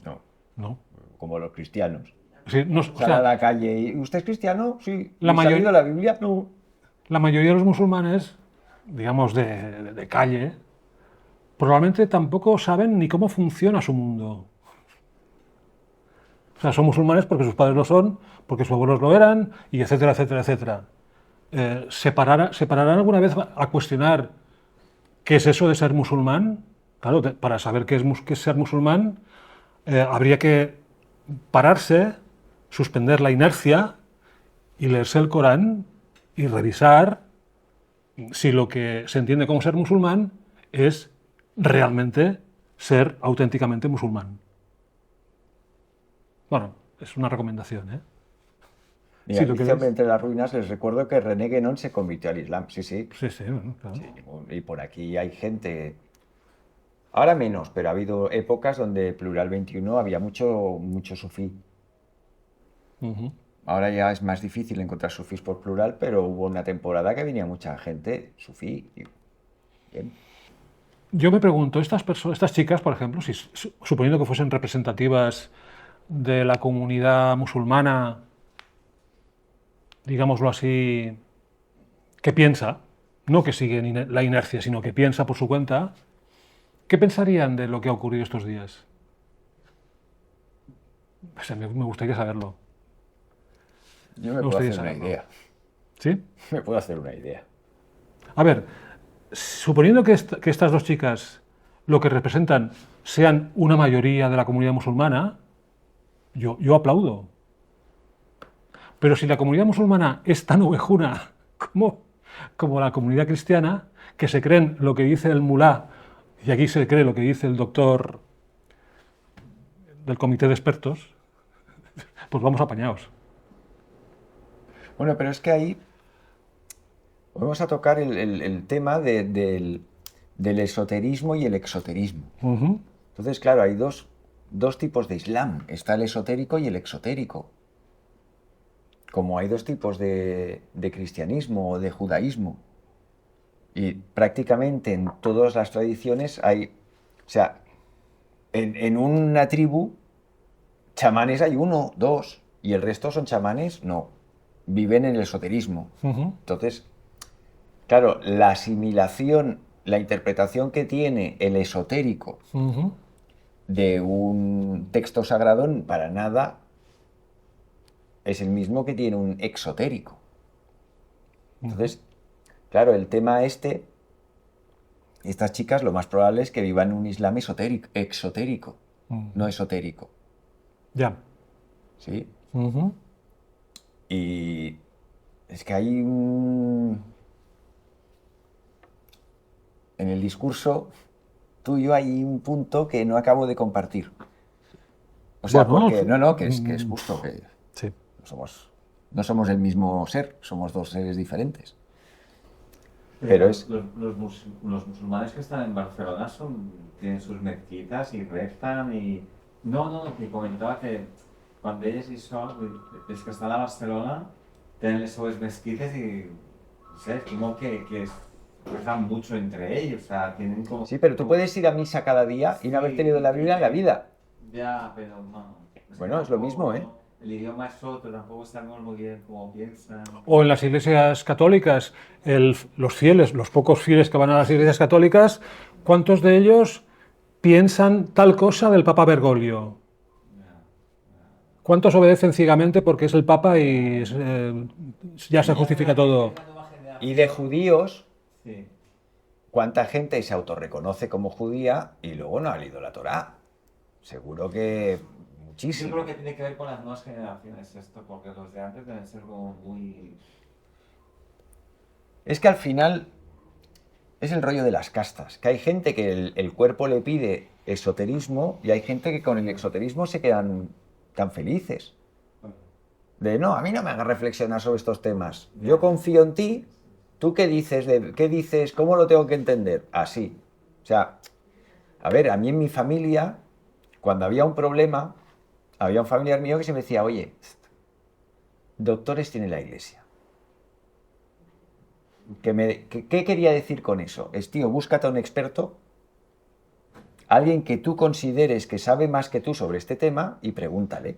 S1: No,
S2: ¿no?
S1: como los cristianos.
S2: Sí, o
S1: Sale
S2: sea,
S1: a la calle y ¿usted es cristiano? Sí.
S2: La
S1: ¿Y se ha
S2: mayoría-
S1: leído la Biblia? No.
S2: la mayoría de los musulmanes, digamos de calle, probablemente tampoco saben ni cómo funciona su mundo. O sea, son musulmanes porque sus padres lo son, porque sus abuelos lo eran, y etcétera, etcétera, etcétera. ¿Se pararán alguna vez a cuestionar qué es eso de ser musulmán? Claro, para saber qué es ser musulmán, habría que pararse, suspender la inercia y leerse el Corán y revisar si lo que se entiende como ser musulmán es realmente ser auténticamente musulmán. Bueno, es una recomendación, ¿eh?
S1: Mira,
S2: Sí, lo
S1: dice
S2: que
S1: Hombre
S2: es.
S1: entre las ruinas, les recuerdo que René Guénon se convirtió al Islam. Sí, sí.
S2: Sí, sí, bueno, claro.
S1: Sí, y por aquí hay gente, ahora menos, pero ha habido épocas donde Plural 21 había mucho sufí.
S2: Ujú.
S1: Ahora ya es más difícil encontrar sufís por Plural, pero hubo una temporada que venía mucha gente sufí. Bien.
S2: Yo me pregunto, estas chicas, por ejemplo, suponiendo que fuesen representativas de la comunidad musulmana, digámoslo así, que piensa, no que sigue la inercia, sino que piensa por su cuenta, ¿qué pensarían de lo que ha ocurrido estos días? O sea, me gustaría saberlo.
S1: Yo me
S2: Me
S1: puedo
S2: gustaría
S1: hacer una
S2: saberlo.
S1: idea.
S2: ¿Sí?
S1: Me puedo hacer una idea.
S2: A ver, suponiendo que estas dos chicas lo que representan sean una mayoría de la comunidad musulmana, yo aplaudo. Pero si la comunidad musulmana es tan ovejuna como la comunidad cristiana, que se creen lo que dice el mulá, y aquí se cree lo que dice el doctor del comité de expertos, pues vamos apañados.
S1: Bueno, pero es que ahí vamos a tocar el tema del esoterismo y el exoterismo.
S2: Ujú.
S1: Entonces, claro, hay dos tipos de Islam. Está el esotérico y el exotérico. Como hay dos tipos de cristianismo o de judaísmo. Y prácticamente en todas las tradiciones hay, o sea, en una tribu, chamanes hay uno, dos, y el resto son chamanes, no. Viven en el esoterismo.
S2: Ujú.
S1: Entonces, claro, la asimilación, la interpretación que tiene el esotérico
S2: Ujú.
S1: de un texto sagrado para nada es el mismo que tiene un exotérico. Entonces, claro, el tema estas chicas lo más probable es que vivan un Islam exotérico, no esotérico,
S2: Ya.
S1: ¿sí?
S2: Ujú.
S1: Y es que hay en el discurso tuyo hay un punto que no acabo de compartir. O sea,
S2: Bueno,
S1: porque que es justo que
S2: sí.
S1: no somos el mismo ser, somos dos seres diferentes. Pero es
S5: los musulmanes que están en Barcelona tienen sus mezquitas y rezan y... No, que comentaba que cuando ellos es que están a Barcelona, tienen les seues mezquites y... No sé, como que rezan mucho entre ellos, o sea, tienen como...
S1: sí, pero tú puedes ir a misa cada día y no haber tenido la Biblia en la vida.
S5: Ya, pero no.
S1: Bueno, es lo mismo, ¿eh?
S5: El idioma es otro, tampoco sabemos muy bien cómo piensan.
S2: O en las iglesias católicas, los fieles, los pocos fieles que van a las iglesias católicas, ¿cuántos de ellos piensan tal cosa del Papa Bergoglio? ¿Cuántos obedecen ciegamente porque es el Papa y ya se justifica todo?
S1: Y de judíos,
S5: Sí.
S1: ¿cuánta gente se autorreconoce como judía y luego no ha leído la Torá? Seguro que
S5: Yo
S1: muchísimo.
S5: creo que tiene que ver con las nuevas generaciones esto, porque los de antes deben ser como muy...
S1: Es que al final es el rollo de las castas, que hay gente que el cuerpo le pide esoterismo y hay gente que con el exoterismo se quedan tan felices. De no, a mí no me hagas reflexionar sobre estos temas. Yo confío en ti. ¿Tú qué dices? ¿Cómo lo tengo que entender? Así. O sea, a ver, a mí en mi familia, cuando había un problema, había un familiar mío que se me decía, oye, doctores tiene la iglesia. ¿Qué quería decir con eso? Es, tío, búscate a un experto, alguien que tú consideres que sabe más que tú sobre este tema y pregúntale.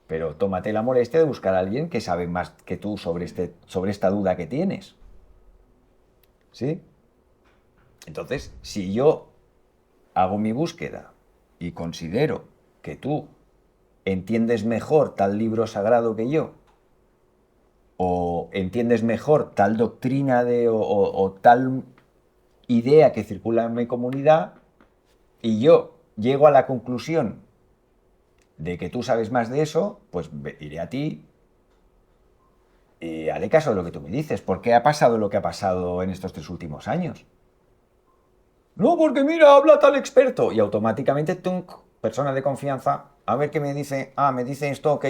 S1: Pero tómate la molestia de buscar a alguien que sabe más que tú sobre esta duda que tienes. ¿Sí? Entonces, si yo hago mi búsqueda y considero que tú entiendes mejor tal libro sagrado que yo, o entiendes mejor tal doctrina o tal idea que circula en mi comunidad, y yo llego a la conclusión de que tú sabes más de eso, pues iré a ti y haré caso de lo que tú me dices. ¿Por qué ha pasado lo que ha pasado en estos 3 últimos años? No, porque mira, habla tal experto. Y automáticamente, tunk, persona de confianza, a ver qué me dice. Ah, me dice esto, ok.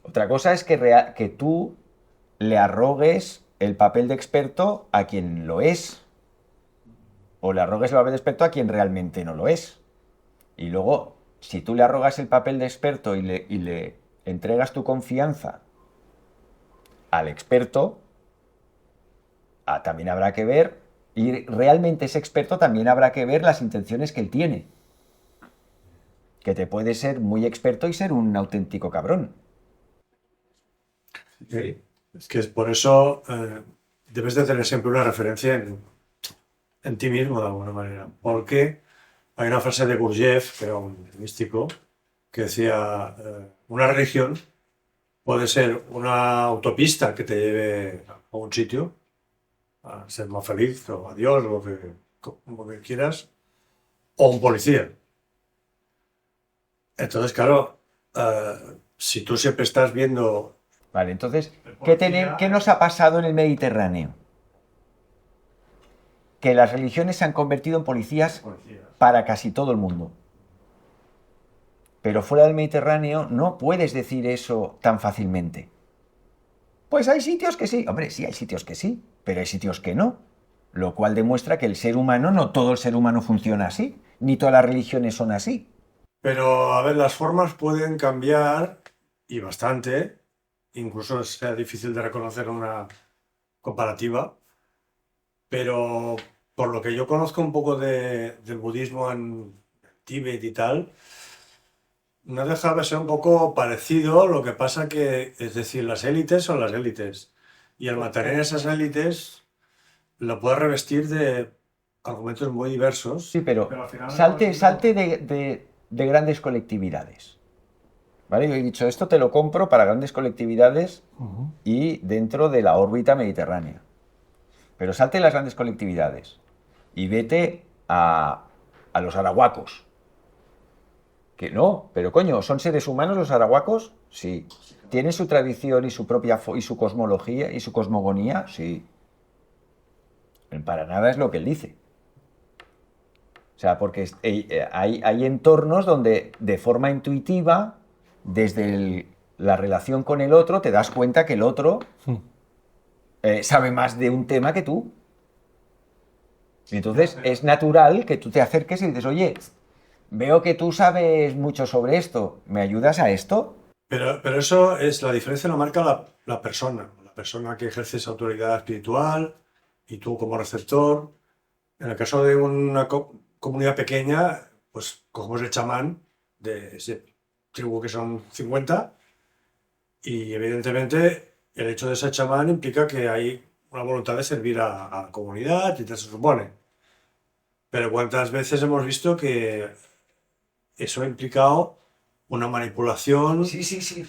S1: Otra cosa es que tú le arrogues el papel de experto a quien lo es. O le arrogues el papel de experto a quien realmente no lo es. Y luego, si tú le arrogas el papel de experto y le entregas tu confianza al experto, también habrá que ver, y realmente ese experto también habrá que ver las intenciones que él tiene. Que te puede ser muy experto y ser un auténtico cabrón.
S6: Sí. Es que es por eso debes de tener siempre una referencia en ti mismo de alguna manera. Porque hay una frase de Gurdjieff, que era un místico, que decía, una religión puede ser una autopista que te lleve a un sitio, a ser más feliz, o a Dios, o lo que quieras, o un policía. Entonces, claro, si tú siempre estás viendo...
S1: Vale, entonces, ¿qué nos ha pasado en el Mediterráneo? Que las religiones se han convertido en policías para casi todo el mundo. Pero fuera del Mediterráneo no puedes decir eso tan fácilmente. Pues hay sitios que sí. Hombre, sí, hay sitios que sí, pero hay sitios que no. Lo cual demuestra que el ser humano, no todo el ser humano funciona así, ni todas las religiones son así.
S6: Pero, a ver, las formas pueden cambiar, y bastante, incluso sea difícil de reconocer una comparativa, pero por lo que yo conozco un poco del budismo en Tíbet y tal, no deja de ser un poco parecido, lo que pasa que, es decir, las élites son las élites, y al mantener esas élites lo puedes revestir de argumentos muy diversos.
S1: Sí, pero
S6: al final
S1: salte de grandes colectividades. ¿Vale? Yo he dicho, esto te lo compro para grandes colectividades y dentro de la órbita mediterránea. Pero salte de las grandes colectividades y vete a los arahuacos. Que no, pero coño, ¿son seres humanos los arahuacos? Sí. ¿Tienen su tradición y su propia y su cosmología y su cosmogonía? Sí. Para nada es lo que él dice. O sea, porque hay entornos donde de forma intuitiva, desde la relación con el otro, te das cuenta que el otro sabe más de un tema que tú. Y entonces es natural que tú te acerques y dices, oye, veo que tú sabes mucho sobre esto, ¿me ayudas a esto?
S6: Pero eso es, la diferencia lo marca la persona que ejerce esa autoridad espiritual y tú como receptor. En el caso de una comunidad pequeña, pues cogemos el chamán de ese tribu que son 50 y evidentemente el hecho de ser chamán implica que hay una voluntad de servir a la comunidad y tal se supone. Pero ¿cuántas veces hemos visto que eso ha implicado una manipulación?
S1: Sí.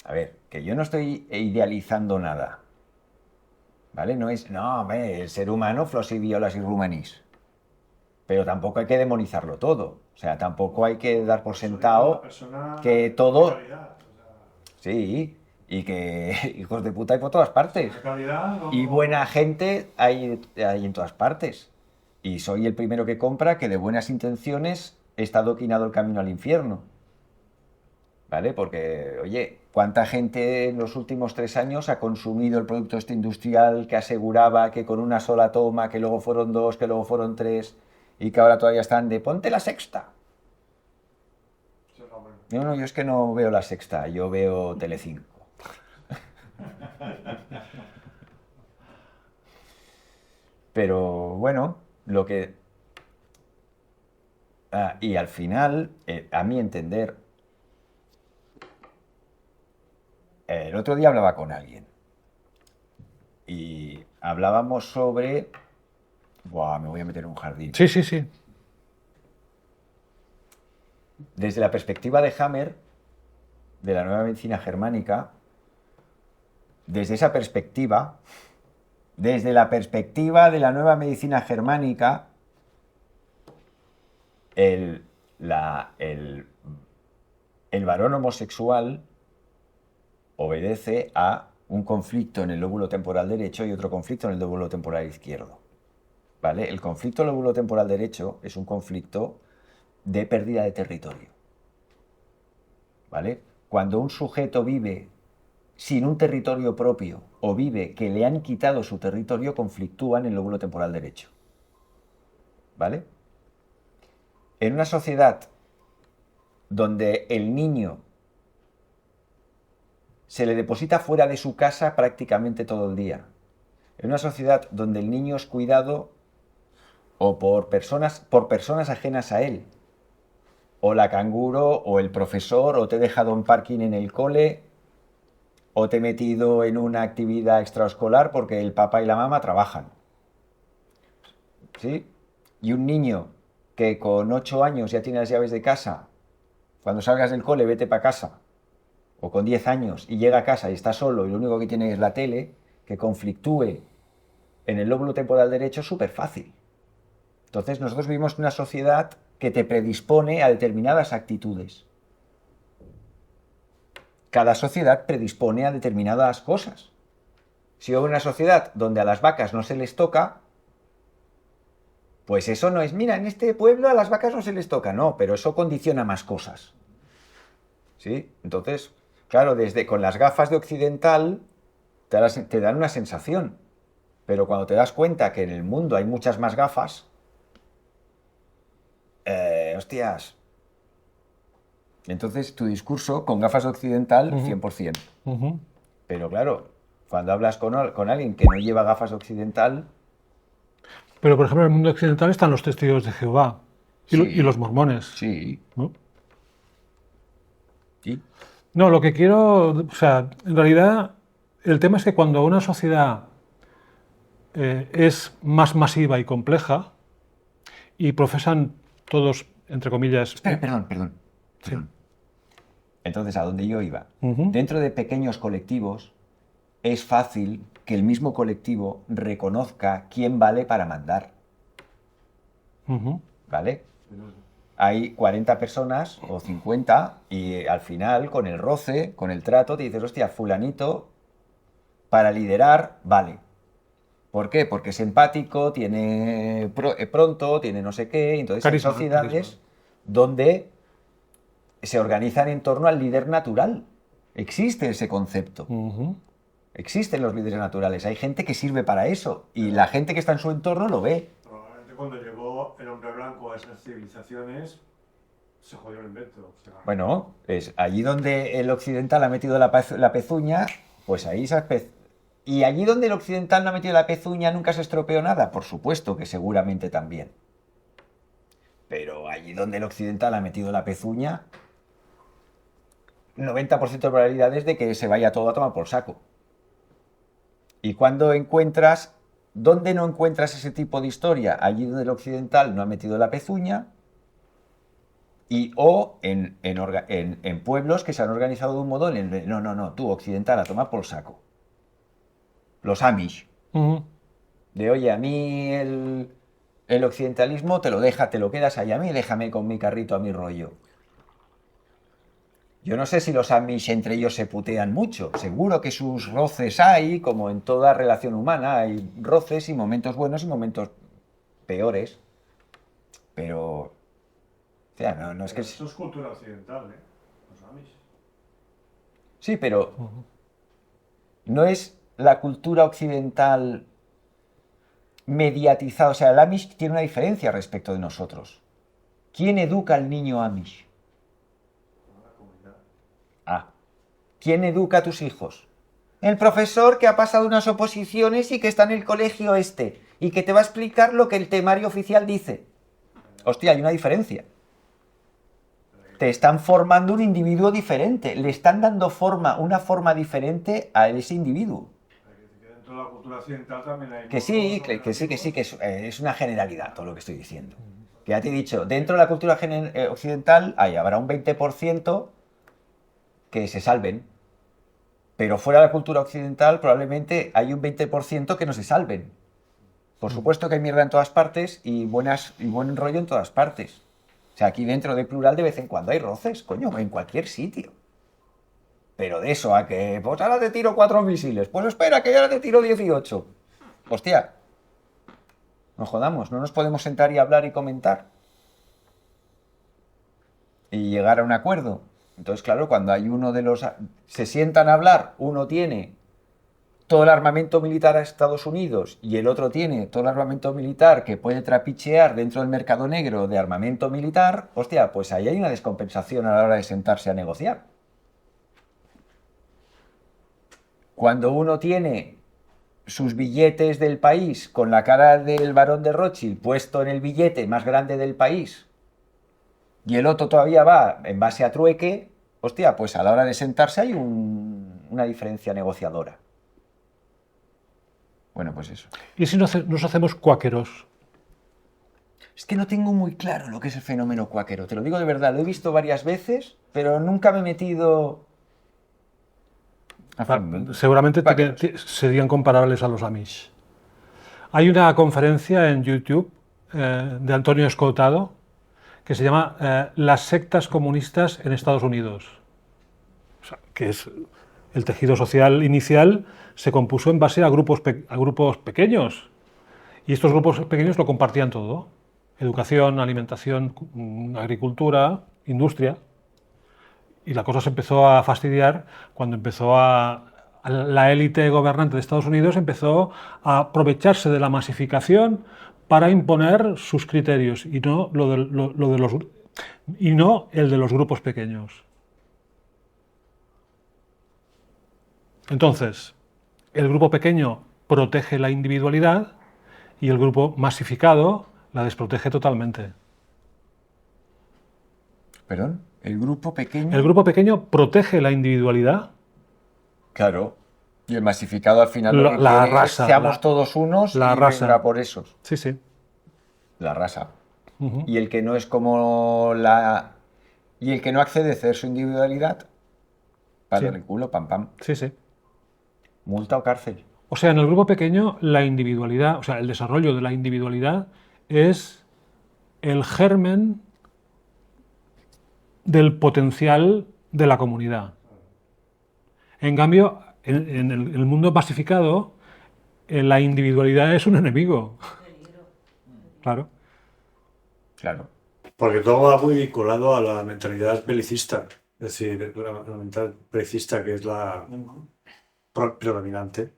S1: A ver, que yo no estoy idealizando nada. ¿Vale? No, hombre, el ser humano, flos y violas y rumanis. Pero tampoco hay que demonizarlo todo. O sea, tampoco hay que dar por sentado que todo... Sí, y que hijos de puta hay por todas partes. Y buena gente hay en todas partes. Y soy el primero que compra que de buenas intenciones está adoquinado el camino al infierno. ¿Vale? Porque, oye, ¿cuánta gente en los últimos 3 años ha consumido el producto este industrial que aseguraba que con una sola toma, que luego fueron 2, que luego fueron 3 y que ahora todavía están de ponte la sexta? No, yo es que no veo la sexta, yo veo Telecinco. Pero bueno, lo que... y al final, a mi entender, el otro día hablaba con alguien y hablábamos sobre... Buah, me voy a meter en un jardín.
S2: Sí, sí, sí.
S1: Desde la perspectiva de Hammer, de la nueva medicina germánica, desde esa perspectiva, desde la perspectiva de la nueva medicina germánica, el varón homosexual obedece a un conflicto en el lóbulo temporal derecho y otro conflicto en el lóbulo temporal izquierdo. ¿Vale? El conflicto en el lóbulo temporal derecho es un conflicto de pérdida de territorio. ¿Vale? Cuando un sujeto vive sin un territorio propio o vive que le han quitado su territorio, conflictúa en el lóbulo temporal derecho. ¿Vale? En una sociedad donde el niño se le deposita fuera de su casa prácticamente todo el día, en una sociedad donde el niño es cuidado o por personas ajenas a él, o la canguro, o el profesor, o te he dejado en parking en el cole, o te he metido en una actividad extraescolar porque el papá y la mamá trabajan. ¿Sí? Y un niño que con 8 años ya tiene las llaves de casa, cuando salgas del cole vete para casa, o con 10 años y llega a casa y está solo y lo único que tiene es la tele, que conflictúe en el lóbulo temporal derecho es súper fácil. Entonces nosotros vivimos en una sociedad que te predispone a determinadas actitudes. Cada sociedad predispone a determinadas cosas. Si hay una sociedad donde a las vacas no se les toca, pues eso no es, mira, en este pueblo a las vacas no se les toca, no, pero eso condiciona más cosas. ¿Sí? Entonces, claro, con las gafas de occidental te dan una sensación, pero cuando te das cuenta que en el mundo hay muchas más gafas, hostias. Entonces tu discurso con gafas de occidental, 100%. Pero claro, cuando hablas con alguien que no lleva gafas de occidental...
S2: Pero, por ejemplo, en el mundo occidental están los testigos de Jehová y,
S1: Sí.
S2: y los mormones.
S1: Sí.
S2: ¿No?
S1: Sí.
S2: No, lo que quiero, o sea, en realidad el tema es que cuando una sociedad es más masiva y compleja y profesan todos, entre comillas...
S1: Espera, perdón.
S2: Sí.
S1: Entonces, ¿a dónde yo iba?
S2: Ujú.
S1: Dentro de pequeños colectivos es fácil que el mismo colectivo reconozca quién vale para mandar.
S2: Ujú.
S1: ¿Vale? Hay 40 personas o 50 y al final, con el roce, con el trato, te dices, hostia, fulanito, para liderar, vale. ¿Por qué? Porque es empático, tiene pronto, tiene no sé qué, entonces
S2: Carisma,
S1: hay sociedades
S2: carisma.
S1: donde se organizan en torno al líder natural. Existe ese concepto.
S2: Ujú.
S1: Existen los líderes naturales. Hay gente que sirve para eso y la gente que está en su entorno lo ve.
S6: Probablemente cuando llegó el hombre blanco a esas civilizaciones, se jodió el invento. O sea,
S1: Bueno, es allí donde el occidental ha metido la pezuña, pues ahí y allí donde el occidental no ha metido la pezuña nunca se estropeó nada, por supuesto que seguramente también. Pero allí donde el occidental ha metido la pezuña, 90% de probabilidades de que se vaya todo a tomar por saco. Y cuando ¿dónde no encuentras ese tipo de historia? Allí donde el occidental no ha metido la pezuña o en pueblos que se han organizado de un modo en el de, no, tú occidental a tomar por saco. Los Amish.
S2: Ujú.
S1: De, oye, a mí el occidentalismo te lo quedas ahí a mí, déjame con mi carrito a mi rollo. Yo no sé si los Amish entre ellos se putean mucho. Seguro que sus roces hay, como en toda relación humana, hay roces y momentos buenos y momentos peores. Pero, o sea, no es que...
S6: esto es cultura occidental, ¿eh? Los Amish.
S1: Sí, pero no es la cultura occidental mediatizada. O sea, el Amish tiene una diferencia respecto de nosotros. ¿Quién educa al niño Amish? ¿Quién educa a tus hijos? El profesor que ha pasado unas oposiciones y que está en el colegio este. y que te va a explicar lo que el temario oficial dice. Hostia, hay una diferencia. Te están formando un individuo diferente, le están dando una forma diferente a ese individuo.
S6: Dentro de la cultura occidental también hay...
S1: Que sí, que es una generalidad todo lo que estoy diciendo. Que ya te he dicho, dentro de la cultura occidental habrá un 20% que se salven, pero fuera de la cultura occidental probablemente hay un 20% que no se salven. Por supuesto que hay mierda en todas partes y buen rollo en todas partes. O sea, aquí dentro de plural de vez en cuando hay roces, coño, en cualquier sitio. Pero de eso a que, pues ahora te tiro 4 misiles, pues espera que ahora te tiro 18. Hostia, no jodamos, no nos podemos sentar y hablar y comentar. Y llegar a un acuerdo. Entonces, claro, cuando hay se sientan a hablar, uno tiene todo el armamento militar a Estados Unidos y el otro tiene todo el armamento militar que puede trapichear dentro del mercado negro de armamento militar, hostia, pues ahí hay una descompensación a la hora de sentarse a negociar. Cuando uno tiene sus billetes del país con la cara del barón de Rothschild puesto en el billete más grande del país y el otro todavía va en base a trueque, hostia, pues a la hora de sentarse hay una diferencia negociadora. Bueno, pues eso.
S2: ¿Y si nos hacemos cuáqueros?
S1: Es que no tengo muy claro lo que es el fenómeno cuáquero, te lo digo de verdad, lo he visto varias veces, pero nunca me he metido...
S2: Seguramente
S1: Cuáqueros.
S2: serían comparables a los Amish. Hay una conferencia en YouTube de Antonio Escotado que se llama Las sectas comunistas en Estados Unidos. O sea, que es el tejido social inicial se compuso en base a grupos pequeños. Y estos grupos pequeños lo compartían todo. Educación, alimentación, agricultura, industria. Y la cosa se empezó a fastidiar cuando la élite gobernante de Estados Unidos empezó a aprovecharse de la masificación para imponer sus criterios y no el de los grupos pequeños. Entonces, el grupo pequeño protege la individualidad y el grupo masificado la desprotege totalmente.
S1: ¿Perdón? ¿El grupo pequeño?
S2: El grupo pequeño protege la individualidad.
S1: Claro. Y el masificado al final lo que
S2: La
S1: quiere es
S2: raza,
S1: seamos todos unos
S2: la
S1: y
S2: raza.
S1: venga por esos.
S2: Sí, sí.
S1: La raza.
S2: Ujú.
S1: Y el que no es como y el que no accede a ceder su individualidad, palo en el culo, pam pam.
S2: Sí, sí.
S1: Multa o cárcel.
S2: O sea, en el grupo pequeño la individualidad, o sea, el desarrollo de la individualidad es el germen del potencial de la comunidad. En cambio, en el mundo masificado, la individualidad es un enemigo. Claro.
S1: Claro.
S6: Porque todo va muy vinculado a la mentalidad belicista. Es decir, la mentalidad belicista, que es la predominante,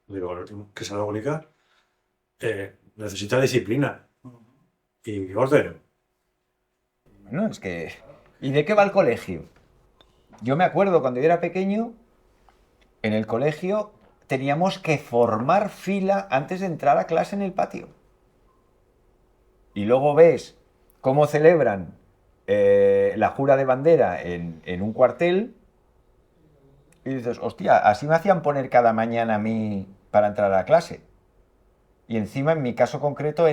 S6: digo, que es la única, necesita disciplina y orden.
S1: Bueno, es que... ¿Y de qué va el colegio? Yo me acuerdo cuando yo era pequeño, en el colegio teníamos que formar fila antes de entrar a clase en el patio. Y luego ves cómo celebran la jura de bandera en un cuartel y dices, hostia, así me hacían poner cada mañana a mí para entrar a la clase. Y encima, en mi caso concreto,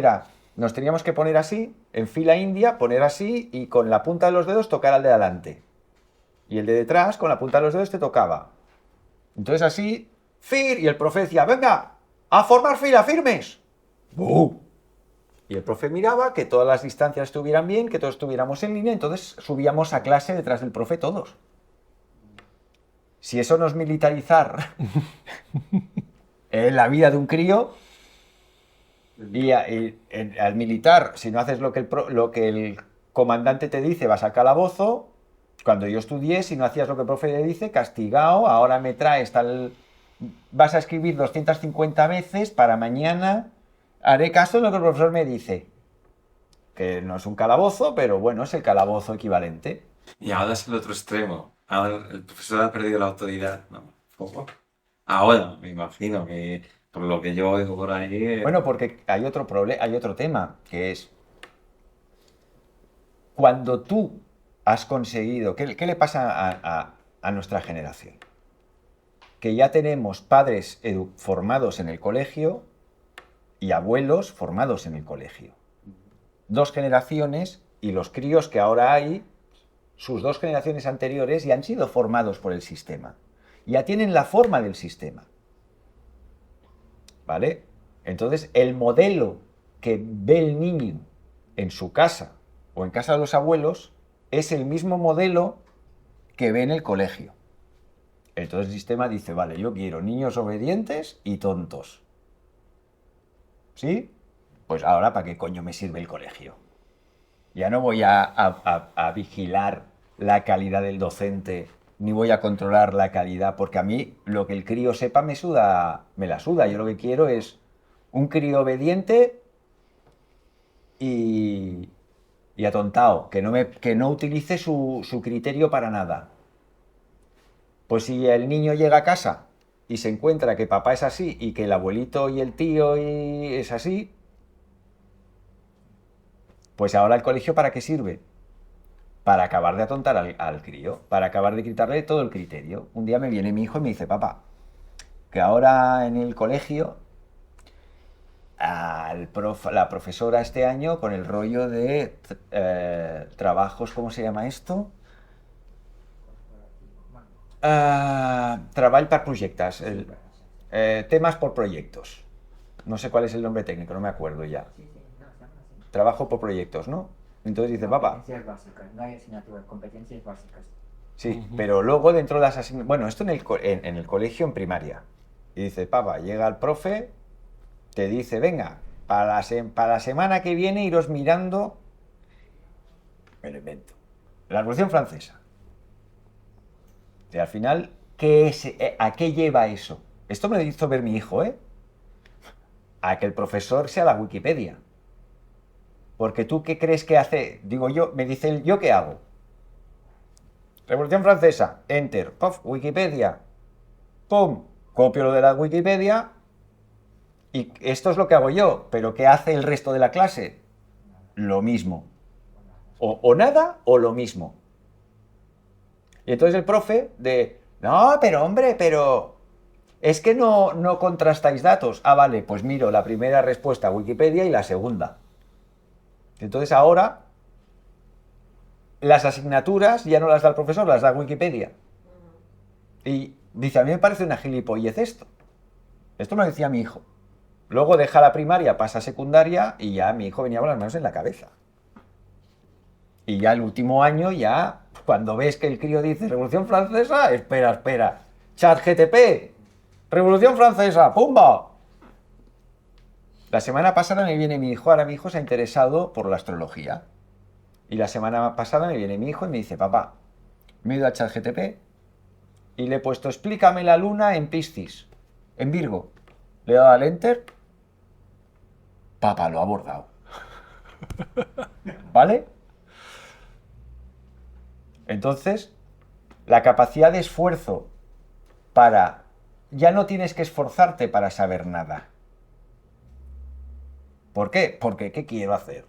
S1: nos teníamos que poner así, en fila india, poner así y con la punta de los dedos tocar al de adelante. Y el de detrás, con la punta de los dedos, te tocaba. Entonces así, ¡fir! Y el profe decía, venga, a formar fila, firmes. ¡Bú! Y el profe miraba que todas las distancias estuvieran bien, que todos estuviéramos en línea, entonces subíamos a clase detrás del profe todos. Si eso no es militarizar la vida de un crío, y al militar, si no haces lo que el comandante te dice, vas al calabozo. Cuando yo estudié, si no hacías lo que el profe te dice, castigado, ahora me traes vas a escribir 250 veces, para mañana haré caso de lo que el profesor me dice. Que no es un calabozo, pero bueno, es el calabozo equivalente.
S5: Y ahora es el otro extremo. Ahora el profesor ha perdido la autoridad. No, ¿cómo? Ahora, me imagino que Por lo que yo oigo por ahí...
S1: Bueno, porque hay otro hay otro tema, que es cuando tú has conseguido... ¿Qué le pasa a nuestra generación? Que ya tenemos padres formados en el colegio y abuelos formados en el colegio. 2 generaciones, y los críos que ahora hay, sus 2 generaciones anteriores ya han sido formados por el sistema. Ya tienen la forma del sistema. ¿Vale? Entonces, el modelo que ve el niño en su casa o en casa de los abuelos es el mismo modelo que ve en el colegio. Entonces el sistema dice, vale, yo quiero niños obedientes y tontos. ¿Sí? Pues ahora, ¿para qué coño me sirve el colegio? Ya no voy a vigilar la calidad del docente, ni voy a controlar la calidad, porque a mí lo que el crío sepa me la suda. Yo lo que quiero es un crío obediente y atontado, que no utilice su criterio para nada. Pues si el niño llega a casa y se encuentra que papá es así y que el abuelito y el tío es así, pues ahora el colegio ¿para qué sirve? Para acabar de atontar al crío, para acabar de quitarle todo el criterio. Un día me viene mi hijo y me dice, papá, que ahora en el colegio la profesora este año con el rollo de trabajos, ¿cómo se llama esto? Treball per projectes, temas por proyectos. No sé cuál es el nombre técnico, no me acuerdo ya.
S3: Sí, sí, no, estamos así.
S1: Trabajo por proyectos, ¿no? Entonces dice, papá,
S3: Competencias básicas, no hay asignatura, competencias básicas.
S1: sí, pero luego dentro de las asignaturas... Bueno, esto en el colegio, en primaria. Y dice, papá, llega el profe, te dice, venga, para la semana que viene iros mirando... Me lo invento. La Revolución Francesa. Y al final, ¿a qué lleva eso? Esto me lo hizo ver mi hijo, ¿eh? A que el profesor sea la Wikipedia. Porque tú, ¿qué crees que hace? Digo yo, me dice él, ¿yo qué hago? Revolución Francesa, enter, puff, Wikipedia, pum, copio lo de la Wikipedia y esto es lo que hago yo, pero ¿qué hace el resto de la clase? Lo mismo. O nada o lo mismo. Y entonces el profe no, pero hombre, pero es que no contrastáis datos. Ah, vale, pues miro la primera respuesta a Wikipedia y la segunda. Entonces ahora las asignaturas ya no las da el profesor, las da Wikipedia. Y dice, a mí me parece una gilipollez esto. Esto me lo decía mi hijo. Luego deja la primaria, pasa a secundaria y ya mi hijo venía con las manos en la cabeza. Y ya el último año, ya cuando ves que el crío dice Revolución Francesa, espera. ChatGTP, Revolución Francesa, ¡pumba! La semana pasada me viene mi hijo, ahora mi hijo se ha interesado por la astrología. Y la semana pasada me viene mi hijo y me dice, papá, me he ido a ChatGTP y le he puesto, explícame la luna en Piscis, en Virgo. Le he dado al enter, papá, lo ha abordado. ¿Vale? Entonces, la capacidad de esfuerzo ya no tienes que esforzarte para saber nada. ¿Por qué? Porque ¿qué quiero hacer?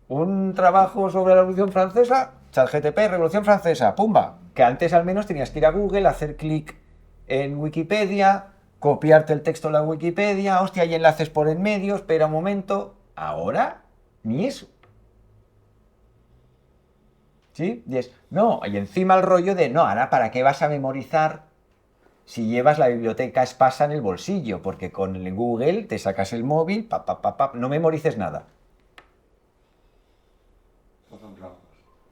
S1: ¿Un trabajo sobre la Revolución Francesa? ChatGTP, Revolución Francesa, ¡pumba! Que antes al menos tenías que ir a Google, hacer clic en Wikipedia, copiarte el texto de la Wikipedia, hostia, hay enlaces por en medio, espera un momento. Ahora, ni eso. ¿Sí? Y encima el rollo de, no, ahora, ¿para qué vas a memorizar si llevas la biblioteca Espasa en el bolsillo? Porque con el Google te sacas el móvil, no memorices nada.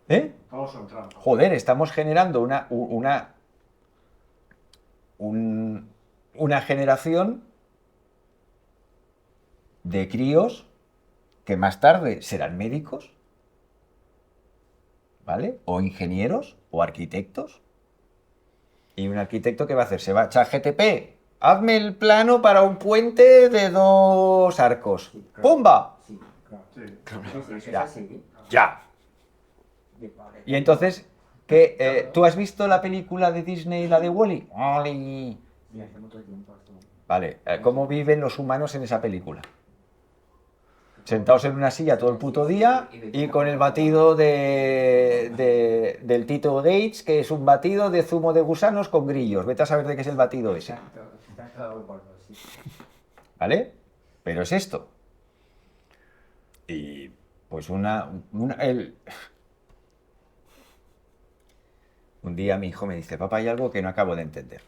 S1: ¿Eh?
S6: Todos son trampas.
S1: Joder, estamos generando una generación de críos que más tarde serán médicos, ¿vale? O ingenieros o arquitectos. Y un arquitecto, ¿qué va a hacer? Se va a ChatGTP, hazme el plano para un puente de 2 arcos.
S3: Sí, claro.
S1: ¡Pumba!
S3: Sí, claro.
S6: Sí.
S3: Sí, eso
S1: Ya.
S3: es así.
S1: ¡Ya! Y entonces, ¿tú has visto la película de Disney, la de Wall-E? ¡Wall-E!
S3: Sí, hace mucho tiempo. Sí.
S1: Vale, ¿cómo viven los humanos en esa película? Sentados en una silla todo el puto día y con el batido del Tito Gates, que es un batido de zumo de gusanos con grillos. Vete a saber de qué es el batido ese. ¿Vale? Pero es esto. Y pues un día mi hijo me dice, papá, hay algo que no acabo de entender.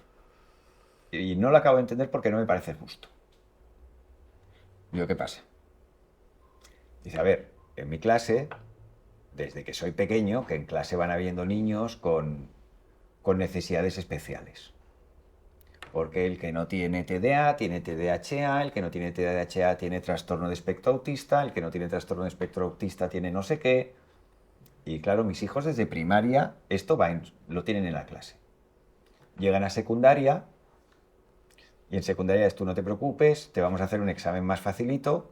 S1: Y no lo acabo de entender porque no me parece justo. Digo, ¿qué pasa? Dice, a ver, en mi clase, desde que soy pequeño, que en clase van habiendo niños con necesidades especiales. Porque el que no tiene TDA tiene TDAH, el que no tiene TDAH tiene trastorno de espectro autista, el que no tiene trastorno de espectro autista tiene no sé qué. Y claro, mis hijos desde primaria esto lo tienen en la clase. Llegan a secundaria y en secundaria es tú no te preocupes, te vamos a hacer un examen más facilito